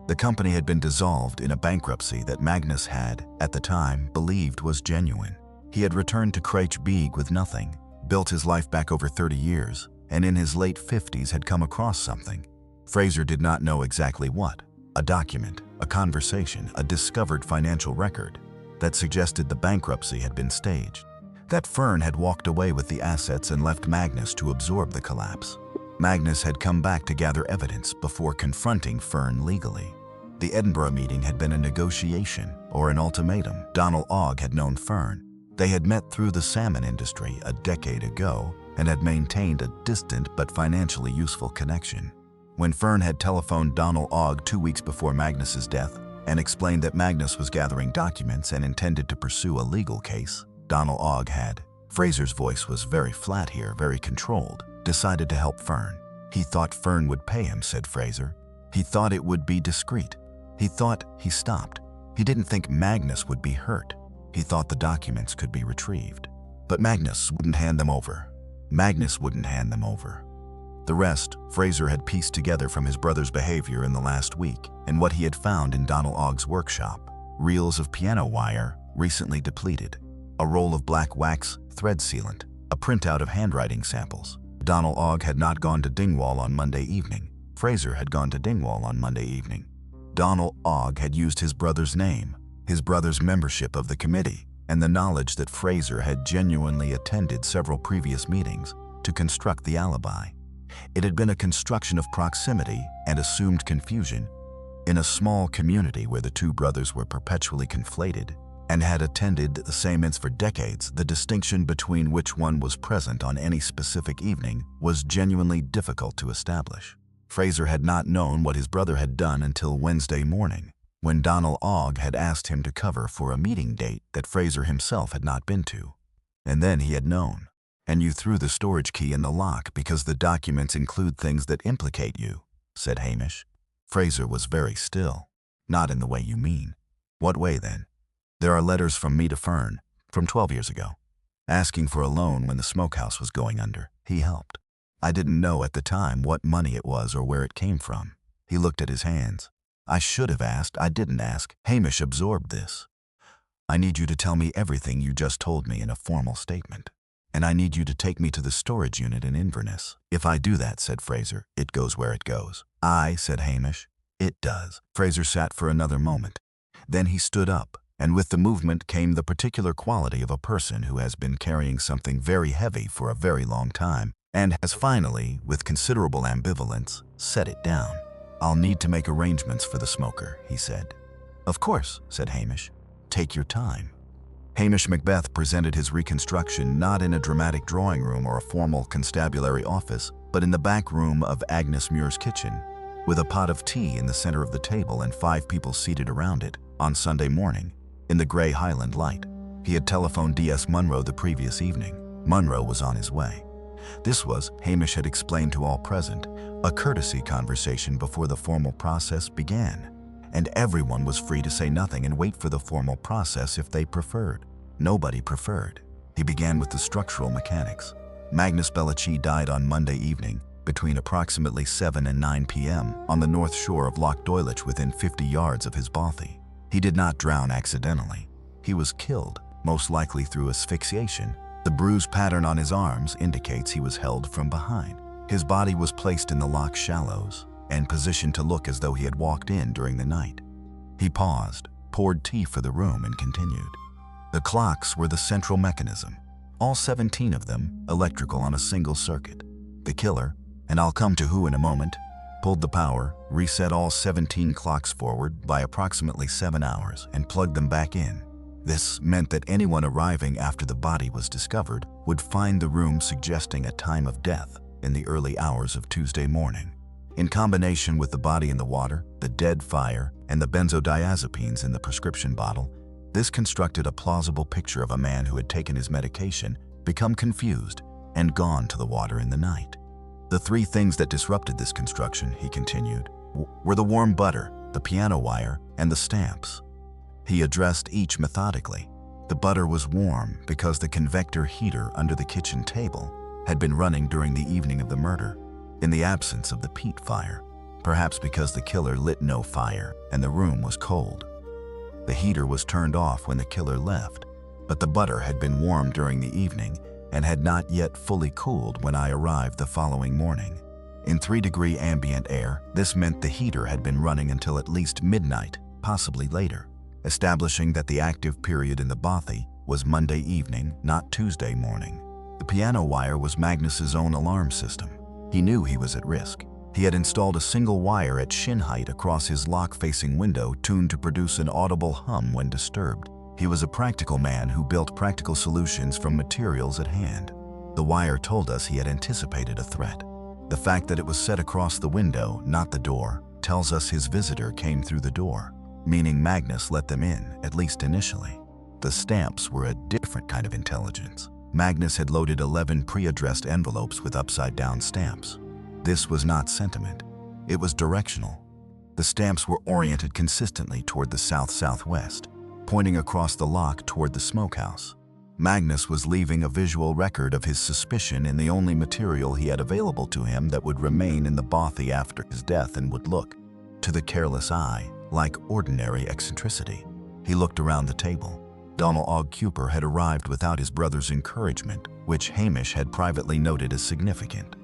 The company had been dissolved in a bankruptcy that Magnus had, at the time, believed was genuine. He had returned to Crich Beag with nothing, built his life back over 30 years, and in his late 50s had come across something. Fraser did not know exactly what. A document, a conversation, a discovered financial record that suggested the bankruptcy had been staged. That Fern had walked away with the assets and left Magnus to absorb the collapse. Magnus had come back to gather evidence before confronting Fern legally. The Edinburgh meeting had been a negotiation or an ultimatum. Donald Og had known Fern. They had met through the salmon industry a decade ago and had maintained a distant but financially useful connection. When Fern had telephoned Donald Og 2 weeks before Magnus's death and explained that Magnus was gathering documents and intended to pursue a legal case, Donald Og had, Fraser's voice was very flat here, very controlled, decided to help Fern. He thought Fern would pay him, said Fraser. He thought it would be discreet. He thought he stopped. He didn't think Magnus would be hurt. He thought the documents could be retrieved. But Magnus wouldn't hand them over. Magnus wouldn't hand them over. The rest, Fraser had pieced together from his brother's behavior in the last week and what he had found in Donald Og's workshop. Reels of piano wire, recently depleted. A roll of black wax, thread sealant. A printout of handwriting samples. Donald Og had not gone to Dingwall on Monday evening. Fraser had gone to Dingwall on Monday evening. Donald Og had used his brother's name, his brother's membership of the committee, and the knowledge that Fraser had genuinely attended several previous meetings to construct the alibi. It had been a construction of proximity and assumed confusion in a small community where the two brothers were perpetually conflated and had attended the same inns for decades. The distinction between which one was present on any specific evening was genuinely difficult to establish. Fraser had not known what his brother had done until Wednesday morning, when Donald Og had asked him to cover for a meeting date that Fraser himself had not been to. And then he had known. "And you threw the storage key in the lock because the documents include things that implicate you," said Hamish. Fraser was very still. "Not in the way you mean." "What way, then?" "There are letters from me to Fern, from 12 years ago, asking for a loan when the smokehouse was going under. He helped. I didn't know at the time what money it was or where it came from." He looked at his hands. "I should have asked. I didn't ask." Hamish absorbed this. "I need you to tell me everything you just told me in a formal statement. And I need you to take me to the storage unit in Inverness." "If I do that," said Fraser, "it goes where it goes." "Aye," said Hamish. "It does." Fraser sat for another moment. Then he stood up and with the movement came the particular quality of a person who has been carrying something very heavy for a very long time and has finally, with considerable ambivalence, set it down. "I'll need to make arrangements for the smoker," he said. "Of course," said Hamish. "Take your time." Hamish Macbeth presented his reconstruction not in a dramatic drawing room or a formal constabulary office, but in the back room of Agnes Muir's kitchen, with a pot of tea in the center of the table and 5 people seated around it, on Sunday morning, in the grey Highland light. He had telephoned D.S. Munro the previous evening. Munro was on his way. This was, Hamish had explained to all present, a courtesy conversation before the formal process began, and everyone was free to say nothing and wait for the formal process if they preferred. Nobody preferred. He began with the structural mechanics. Magnus Bellachie died on Monday evening, between approximately 7 and 9 p.m. on the north shore of Loch Doillich within 50 yards of his bothy. He did not drown accidentally. He was killed, most likely through asphyxiation. The bruise pattern on his arms indicates he was held from behind. His body was placed in the loch shallows and positioned to look as though he had walked in during the night. He paused, poured tea for the room, and continued. The clocks were the central mechanism, all 17 of them electrical on a single circuit. The killer, and I'll come to who in a moment, pulled the power, reset all 17 clocks forward by approximately 7 hours, and plugged them back in. This meant that anyone arriving after the body was discovered would find the room suggesting a time of death in the early hours of Tuesday morning. In combination with the body in the water, the dead fire, and the benzodiazepines in the prescription bottle, this constructed a plausible picture of a man who had taken his medication, become confused, and gone to the water in the night. The 3 things that disrupted this construction, he continued, were the warm butter, the piano wire, and the stamps. He addressed each methodically. The butter was warm because the convector heater under the kitchen table had been running during the evening of the murder, in the absence of the peat fire, perhaps because the killer lit no fire and the room was cold. The heater was turned off when the killer left, but the butter had been warm during the evening and had not yet fully cooled when I arrived the following morning. In 3-degree ambient air, this meant the heater had been running until at least midnight, possibly later, establishing that the active period in the bothy was Monday evening, not Tuesday morning. The piano wire was Magnus's own alarm system. He knew he was at risk. He had installed a single wire at shin height across his lock-facing window tuned to produce an audible hum when disturbed. He was a practical man who built practical solutions from materials at hand. The wire told us he had anticipated a threat. The fact that it was set across the window, not the door, tells us his visitor came through the door, meaning Magnus let them in, at least initially. The stamps were a different kind of intelligence. Magnus had loaded 11 pre-addressed envelopes with upside-down stamps. This was not sentiment. It was directional. The stamps were oriented consistently toward the south-southwest, pointing across the loch toward the smokehouse. Magnus was leaving a visual record of his suspicion in the only material he had available to him that would remain in the bothy after his death and would look, to the careless eye, like ordinary eccentricity. He looked around the table. Donald Og Cooper had arrived without his brother's encouragement, which Hamish had privately noted as significant.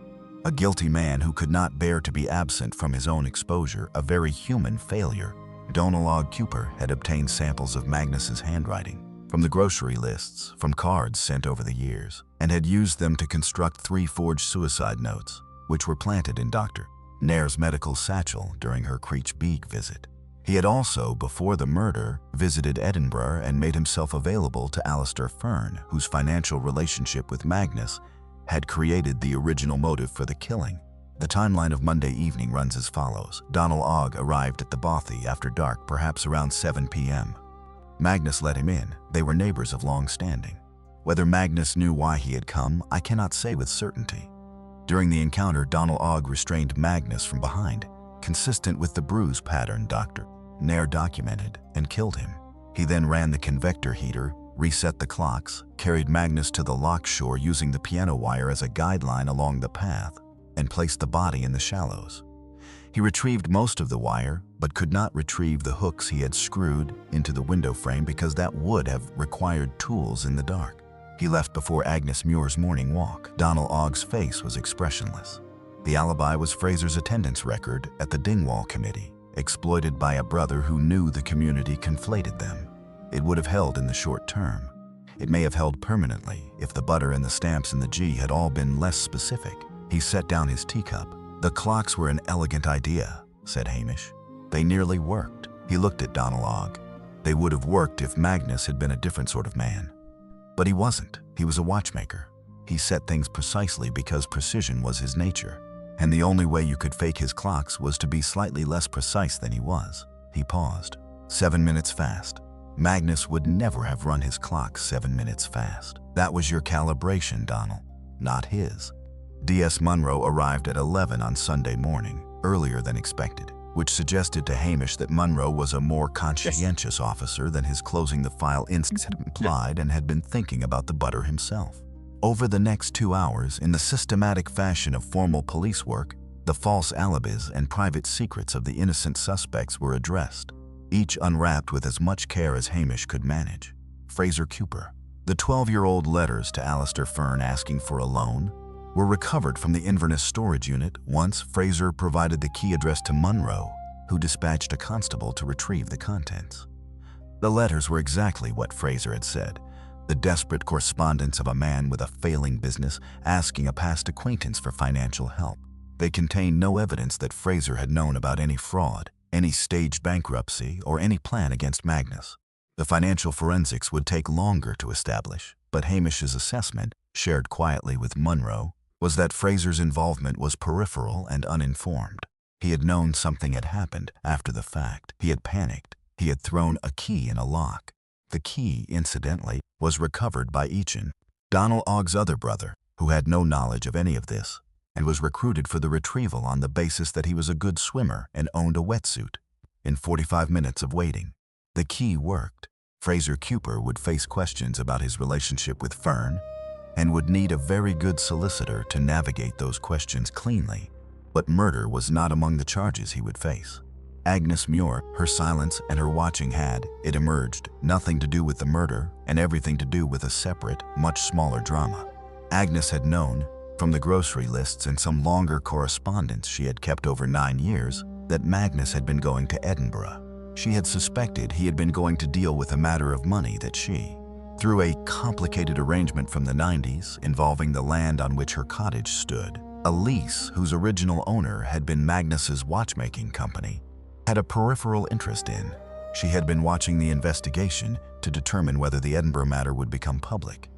A guilty man who could not bear to be absent from his own exposure, a very human failure. Donald Og Cooper had obtained samples of Magnus's handwriting from the grocery lists, from cards sent over the years, and had used them to construct 3 forged suicide notes, which were planted in Dr. Nair's medical satchel during her Creech Beag visit. He had also, before the murder, visited Edinburgh and made himself available to Alistair Fern, whose financial relationship with Magnus had created the original motive for the killing. The timeline of Monday evening runs as follows. Donald Og arrived at the bothy after dark, perhaps around 7 p.m. Magnus let him in. They were neighbors of long standing. Whether Magnus knew why he had come, I cannot say with certainty. During the encounter, Donald Og restrained Magnus from behind, consistent with the bruise pattern Dr. Nair documented, and killed him. He then ran the convector heater, reset the clocks, carried Magnus to the loch shore using the piano wire as a guideline along the path, and placed the body in the shallows. He retrieved most of the wire, but could not retrieve the hooks he had screwed into the window frame because that would have required tools in the dark. He left before Agnes Muir's morning walk. Donald Og's face was expressionless. The alibi was Fraser's attendance record at the Dingwall Committee, exploited by a brother who knew the community conflated them. It would have held in the short term. It may have held permanently if the butter and the stamps in the G had all been less specific. He set down his teacup. "The clocks were an elegant idea," said Hamish. "They nearly worked." He looked at Donal Ogg. They would have worked if Magnus had been a different sort of man. But he wasn't. He was a watchmaker. He set things precisely because precision was his nature. And the only way you could fake his clocks was to be slightly less precise than he was. He paused. 7 minutes fast. Magnus would never have run his clock 7 minutes fast. That was your calibration, Donal, not his. D.S. Munro arrived at 11 on Sunday morning, earlier than expected, which suggested to Hamish that Munro was a more conscientious officer than his closing the file instincts had implied and had been thinking about the butter himself. Over the next 2 hours, in the systematic fashion of formal police work, the false alibis and private secrets of the innocent suspects were addressed, each unwrapped with as much care as Hamish could manage. Fraser Cooper. The 12-year-old letters to Alistair Fern asking for a loan were recovered from the Inverness storage unit once Fraser provided the key address to Munro, who dispatched a constable to retrieve the contents. The letters were exactly what Fraser had said, the desperate correspondence of a man with a failing business asking a past acquaintance for financial help. They contained no evidence that Fraser had known about any fraud, any staged bankruptcy, or any plan against Magnus. The financial forensics would take longer to establish, but Hamish's assessment, shared quietly with Munro, was that Fraser's involvement was peripheral and uninformed. He had known something had happened after the fact. He had panicked. He had thrown a key in a lock. The key, incidentally, was recovered by Eachin, Donal Ogg's other brother, who had no knowledge of any of this, and was recruited for the retrieval on the basis that he was a good swimmer and owned a wetsuit. In 45 minutes of waiting, the key worked. Fraser Cooper would face questions about his relationship with Fern, and would need a very good solicitor to navigate those questions cleanly. But murder was not among the charges he would face. Agnes Muir, her silence and her watching had, it emerged, nothing to do with the murder and everything to do with a separate, much smaller drama. Agnes had known, from the grocery lists and some longer correspondence she had kept over 9 years, that Magnus had been going to Edinburgh. She had suspected he had been going to deal with a matter of money that she, through a complicated arrangement from the 90s involving the land on which her cottage stood, a lease whose original owner had been Magnus's watchmaking company, had a peripheral interest in. She had been watching the investigation to determine whether the Edinburgh matter would become public,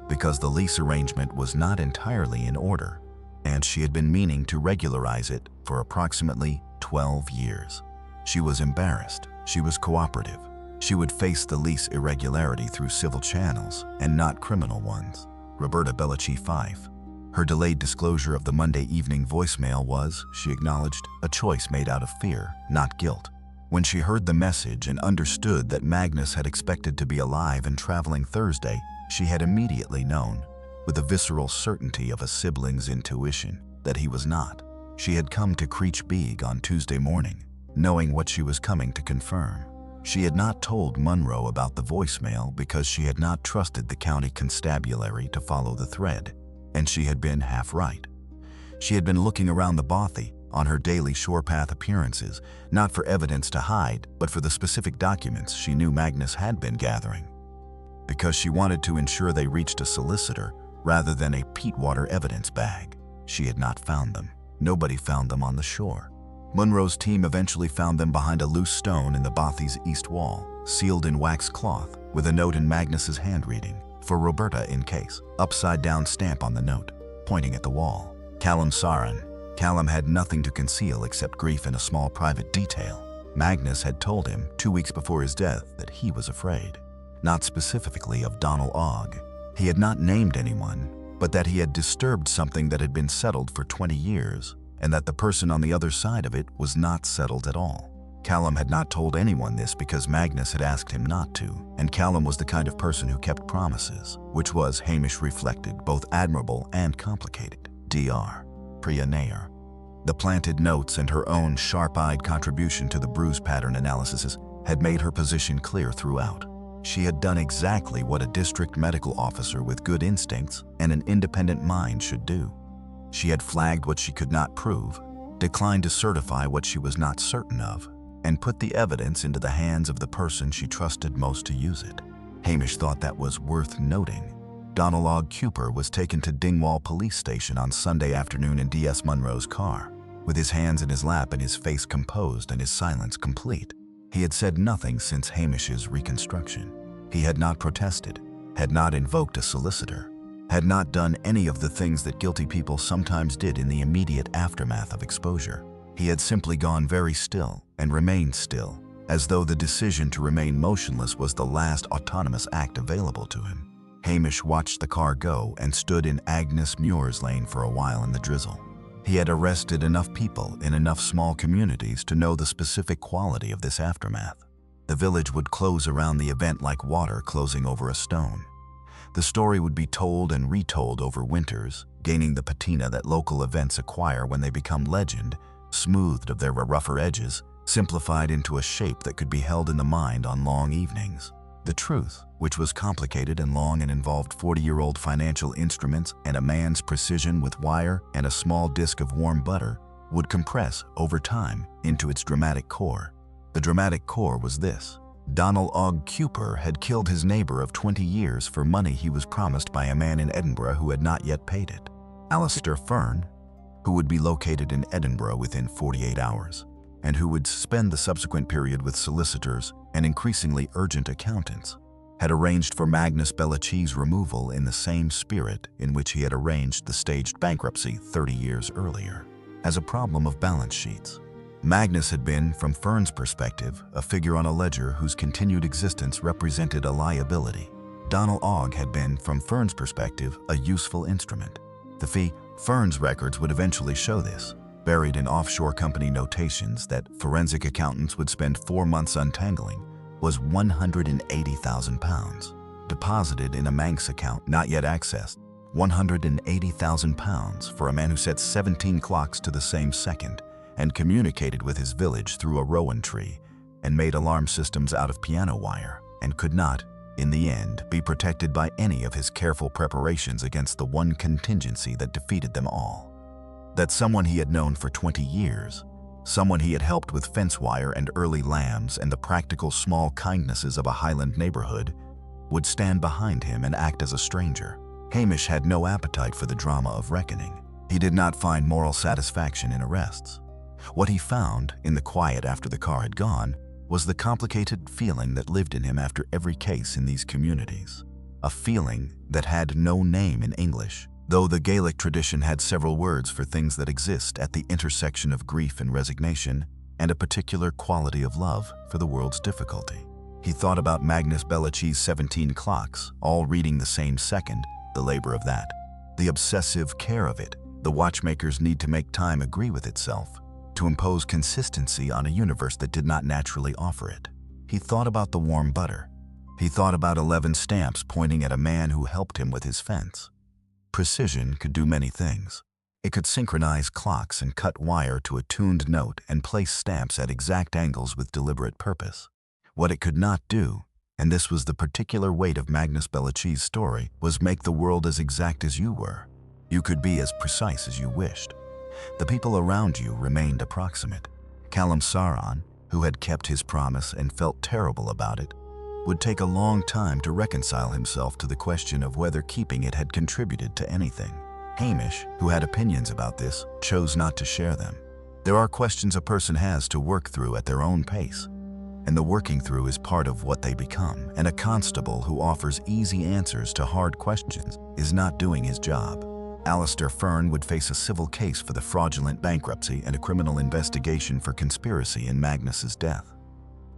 because the lease arrangement was not entirely in order, and she had been meaning to regularize it for approximately 12 years. She was embarrassed. She was cooperative. She would face the lease irregularity through civil channels and not criminal ones. Roberta Bellachie Fife. Her delayed disclosure of the Monday evening voicemail was, she acknowledged, a choice made out of fear, not guilt. When she heard the message and understood that Magnus had expected to be alive and traveling Thursday, she had immediately known, with the visceral certainty of a sibling's intuition, that he was not. She had come to Creech Beag on Tuesday morning, knowing what she was coming to confirm. She had not told Munro about the voicemail because she had not trusted the county constabulary to follow the thread, and she had been half right. She had been looking around the bothy on her daily shore-path appearances, not for evidence to hide, but for the specific documents she knew Magnus had been gathering, because she wanted to ensure they reached a solicitor rather than a peatwater evidence bag. She had not found them. Nobody found them on the shore. Munro's team eventually found them behind a loose stone in the bothy's east wall, sealed in wax cloth, with a note in Magnus's handwriting, for Roberta in case, upside-down stamp on the note, pointing at the wall. Callum Saran. Callum had nothing to conceal except grief and a small private detail. Magnus had told him 2 weeks before his death that he was afraid, not specifically of Donal Ogg. He had not named anyone, but that he had disturbed something that had been settled for 20 years, and that the person on the other side of it was not settled at all. Callum had not told anyone this because Magnus had asked him not to, and Callum was the kind of person who kept promises, which was, Hamish reflected, both admirable and complicated. Dr. Priya Nair. The planted notes and her own sharp-eyed contribution to the bruise pattern analysis had made her position clear throughout. She had done exactly what a district medical officer with good instincts and an independent mind should do. She had flagged what she could not prove, declined to certify what she was not certain of, and put the evidence into the hands of the person she trusted most to use it. Hamish thought that was worth noting. Donald Og Cooper was taken to Dingwall Police Station on Sunday afternoon in D.S. Munro's car, with his hands in his lap and his face composed and his silence complete. He had said nothing since Hamish's reconstruction. He had not protested, had not invoked a solicitor, had not done any of the things that guilty people sometimes did in the immediate aftermath of exposure. He had simply gone very still and remained still, as though the decision to remain motionless was the last autonomous act available to him. Hamish watched the car go and stood in Agnes Muir's lane for a while in the drizzle. He had arrested enough people in enough small communities to know the specific quality of this aftermath. The village would close around the event like water closing over a stone. The story would be told and retold over winters, gaining the patina that local events acquire when they become legend, smoothed of their rougher edges, simplified into a shape that could be held in the mind on long evenings. The truth, which was complicated and long and involved 40-year-old financial instruments and a man's precision with wire and a small disk of warm butter, would compress over time into its dramatic core. The dramatic core was this: Donald Og Cooper had killed his neighbor of 20 years for money he was promised by a man in Edinburgh who had not yet paid it. Alistair Fern, who would be located in Edinburgh within 48 hours, and who would spend the subsequent period with solicitors and increasingly urgent accountants, had arranged for Magnus Bellachie's removal in the same spirit in which he had arranged the staged bankruptcy 30 years earlier, as a problem of balance sheets. Magnus had been, from Fern's perspective, a figure on a ledger whose continued existence represented a liability. Donald Og had been, from Fern's perspective, a useful instrument. The fee, Fern's records would eventually show this, buried in offshore company notations that forensic accountants would spend 4 months untangling, was £180,000, deposited in a Manx account not yet accessed. £180,000 for a man who set 17 clocks to the same second and communicated with his village through a rowan tree and made alarm systems out of piano wire, and could not, in the end, be protected by any of his careful preparations against the one contingency that defeated them all. That someone he had known for 20 years, someone he had helped with fence wire and early lambs and the practical small kindnesses of a Highland neighborhood, would stand behind him and act as a stranger. Hamish had no appetite for the drama of reckoning. He did not find moral satisfaction in arrests. What he found, in the quiet after the car had gone, was the complicated feeling that lived in him after every case in these communities. A feeling that had no name in English, though the Gaelic tradition had several words for things that exist at the intersection of grief and resignation, and a particular quality of love for the world's difficulty. He thought about Magnus Bellachie's 17 clocks, all reading the same second, the labor of that, the obsessive care of it, the watchmaker's need to make time agree with itself, to impose consistency on a universe that did not naturally offer it. He thought about the warm butter. He thought about 11 stamps pointing at a man who helped him with his fence. Precision could do many things. It could synchronize clocks and cut wire to a tuned note and place stamps at exact angles with deliberate purpose. What it could not do, and this was the particular weight of Magnus Bellachie's story, was make the world as exact as you were. You could be as precise as you wished. The people around you remained approximate. Callum Sauron, who had kept his promise and felt terrible about it, would take a long time to reconcile himself to the question of whether keeping it had contributed to anything. Hamish, who had opinions about this, chose not to share them. There are questions a person has to work through at their own pace, and the working through is part of what they become, and a constable who offers easy answers to hard questions is not doing his job. Alistair Fern would face a civil case for the fraudulent bankruptcy and a criminal investigation for conspiracy in Magnus's death.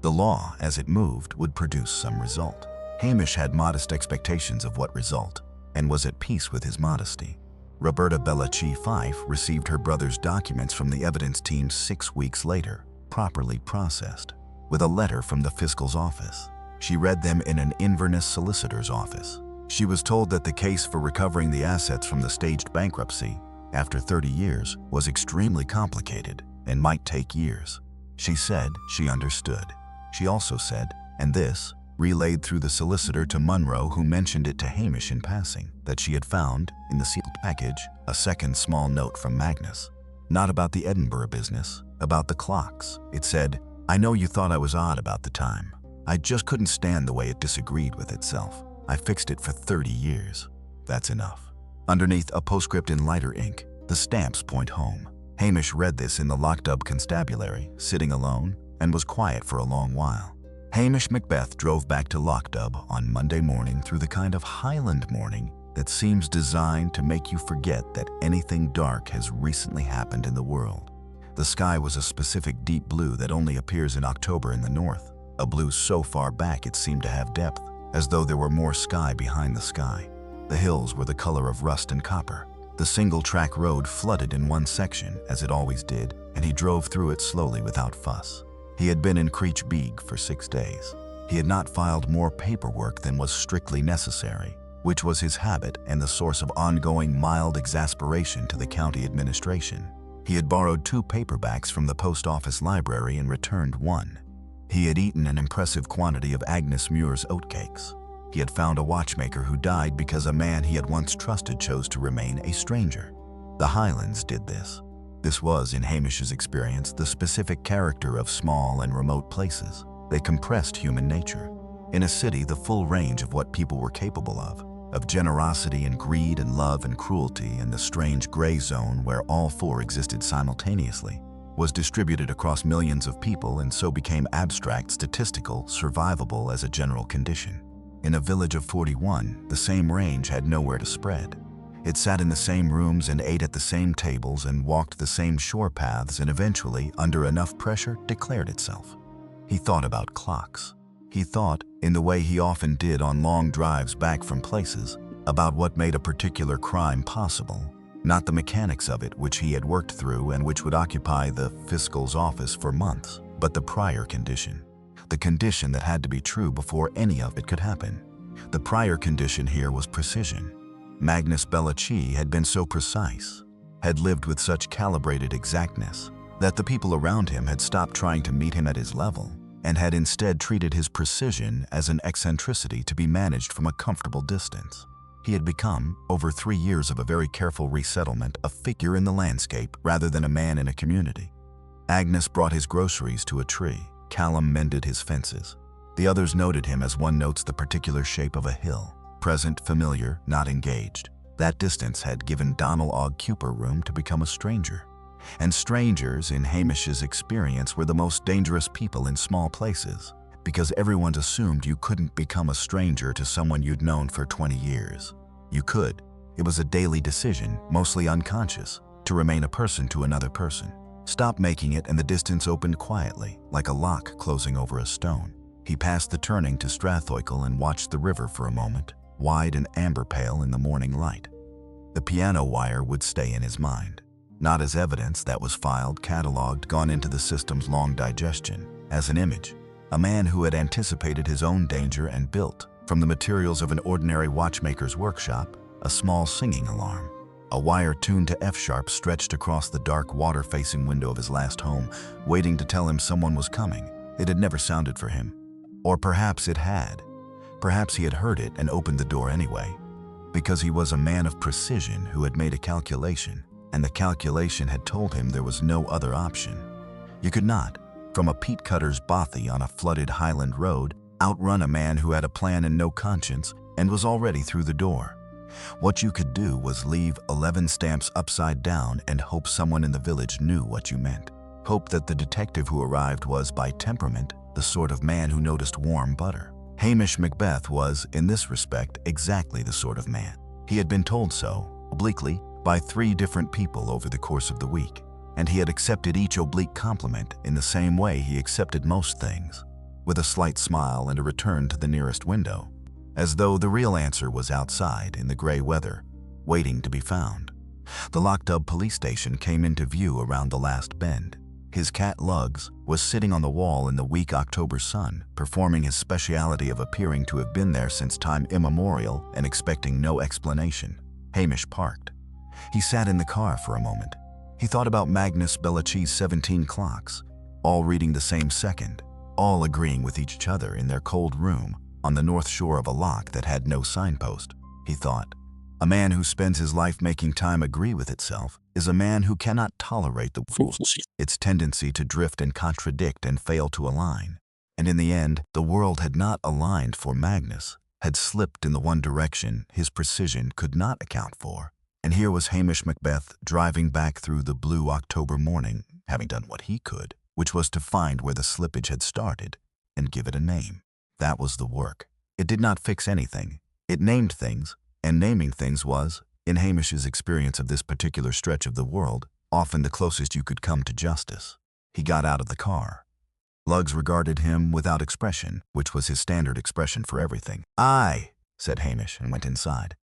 The law, as it moved, would produce some result. Hamish had modest expectations of what result, and was at peace with his modesty. Roberta Bellachie Fife received her brother's documents from the evidence team 6 weeks later, properly processed, with a letter from the fiscal's office. She read them in an Inverness solicitor's office. She was told that the case for recovering the assets from the staged bankruptcy, after 30 years, was extremely complicated and might take years. She said she understood. She also said, and this, relayed through the solicitor to Munro, who mentioned it to Hamish in passing, that she had found, in the sealed package, a second small note from Magnus. Not about the Edinburgh business, about the clocks. It said, I know you thought I was odd about the time. I just couldn't stand the way it disagreed with itself. I fixed it for 30 years. That's enough." Underneath, a postscript in lighter ink. The stamps point home. Hamish read this in the locked-up constabulary, sitting alone, and was quiet for a long while. Hamish Macbeth drove back to Lockdub on Monday morning through the kind of Highland morning that seems designed to make you forget that anything dark has recently happened in the world. The sky was a specific deep blue that only appears in October in the north, a blue so far back it seemed to have depth, as though there were more sky behind the sky. The hills were the color of rust and copper. The single-track road flooded in one section, as it always did, and he drove through it slowly without fuss. He had been in Creech Beag for 6 days. He had not filed more paperwork than was strictly necessary, which was his habit and the source of ongoing mild exasperation to the county administration. He had borrowed 2 paperbacks from the post office library and returned 1. He had eaten an impressive quantity of Agnes Muir's oatcakes. He had found a watchmaker who died because a man he had once trusted chose to remain a stranger. The Highlands did this. This was, in Hamish's experience, the specific character of small and remote places. They compressed human nature. In a city, the full range of what people were capable of generosity and greed and love and cruelty and the strange gray zone where all 4 existed simultaneously, was distributed across millions of people and so became abstract, statistical, survivable as a general condition. In a village of 41, the same range had nowhere to spread. It sat in the same rooms and ate at the same tables and walked the same shore paths and eventually, under enough pressure, declared itself. He thought about clocks. He thought, in the way he often did on long drives back from places, about what made a particular crime possible, not the mechanics of it which he had worked through and which would occupy the fiscal's office for months, but the prior condition. The condition that had to be true before any of it could happen. The prior condition here was precision. Magnus Bellachie had been so precise, had lived with such calibrated exactness, that the people around him had stopped trying to meet him at his level and had instead treated his precision as an eccentricity to be managed from a comfortable distance. He had become, over 3 years of a very careful resettlement, a figure in the landscape rather than a man in a community. Agnes brought his groceries to a tree. Callum mended his fences. The others noted him as one notes the particular shape of a hill. Present, familiar, not engaged. That distance had given Donald Og Cooper room to become a stranger. And strangers, in Hamish's experience, were the most dangerous people in small places, because everyone assumed you couldn't become a stranger to someone you'd known for 20 years. You could. It was a daily decision, mostly unconscious, to remain a person to another person. Stop making it and the distance opened quietly, like a lock closing over a stone. He passed the turning to Strathoikel and watched the river for a moment, wide and amber pale in the morning light. The piano wire would stay in his mind, not as evidence that was filed, catalogued, gone into the system's long digestion, as an image. A man who had anticipated his own danger and built, from the materials of an ordinary watchmaker's workshop, a small singing alarm. A wire tuned to F-sharp stretched across the dark water-facing window of his last home, waiting to tell him someone was coming. It had never sounded for him. Or perhaps it had. Perhaps he had heard it and opened the door anyway, because he was a man of precision who had made a calculation, and the calculation had told him there was no other option. You could not, from a peat cutter's bothy on a flooded Highland road, outrun a man who had a plan and no conscience and was already through the door. What you could do was leave 11 stamps upside down and hope someone in the village knew what you meant. Hope that the detective who arrived was, by temperament, the sort of man who noticed warm butter. Hamish Macbeth was, in this respect, exactly the sort of man. He had been told so, obliquely, by 3 different people over the course of the week, and he had accepted each oblique compliment in the same way he accepted most things, with a slight smile and a return to the nearest window, as though the real answer was outside in the gray weather, waiting to be found. The Lockdub police station came into view around the last bend. His cat Lugs was sitting on the wall in the weak October sun, performing his speciality of appearing to have been there since time immemorial and expecting no explanation. Hamish parked. He sat in the car for a moment. He thought about Magnus Bellachie's 17 clocks, all reading the same second, all agreeing with each other in their cold room on the north shore of a loch that had no signpost. He thought, a man who spends his life making time agree with itself is a man who cannot tolerate the world, its tendency to drift and contradict and fail to align. And in the end, the world had not aligned for Magnus, had slipped in the one direction his precision could not account for. And here was Hamish Macbeth driving back through the blue October morning, having done what he could, which was to find where the slippage had started and give it a name. That was the work. It did not fix anything. It named things, and naming things was, in Hamish's experience of this particular stretch of the world, often the closest you could come to justice. He got out of the car. Luggs regarded him without expression, which was his standard expression for everything. "Aye," said Hamish and went inside.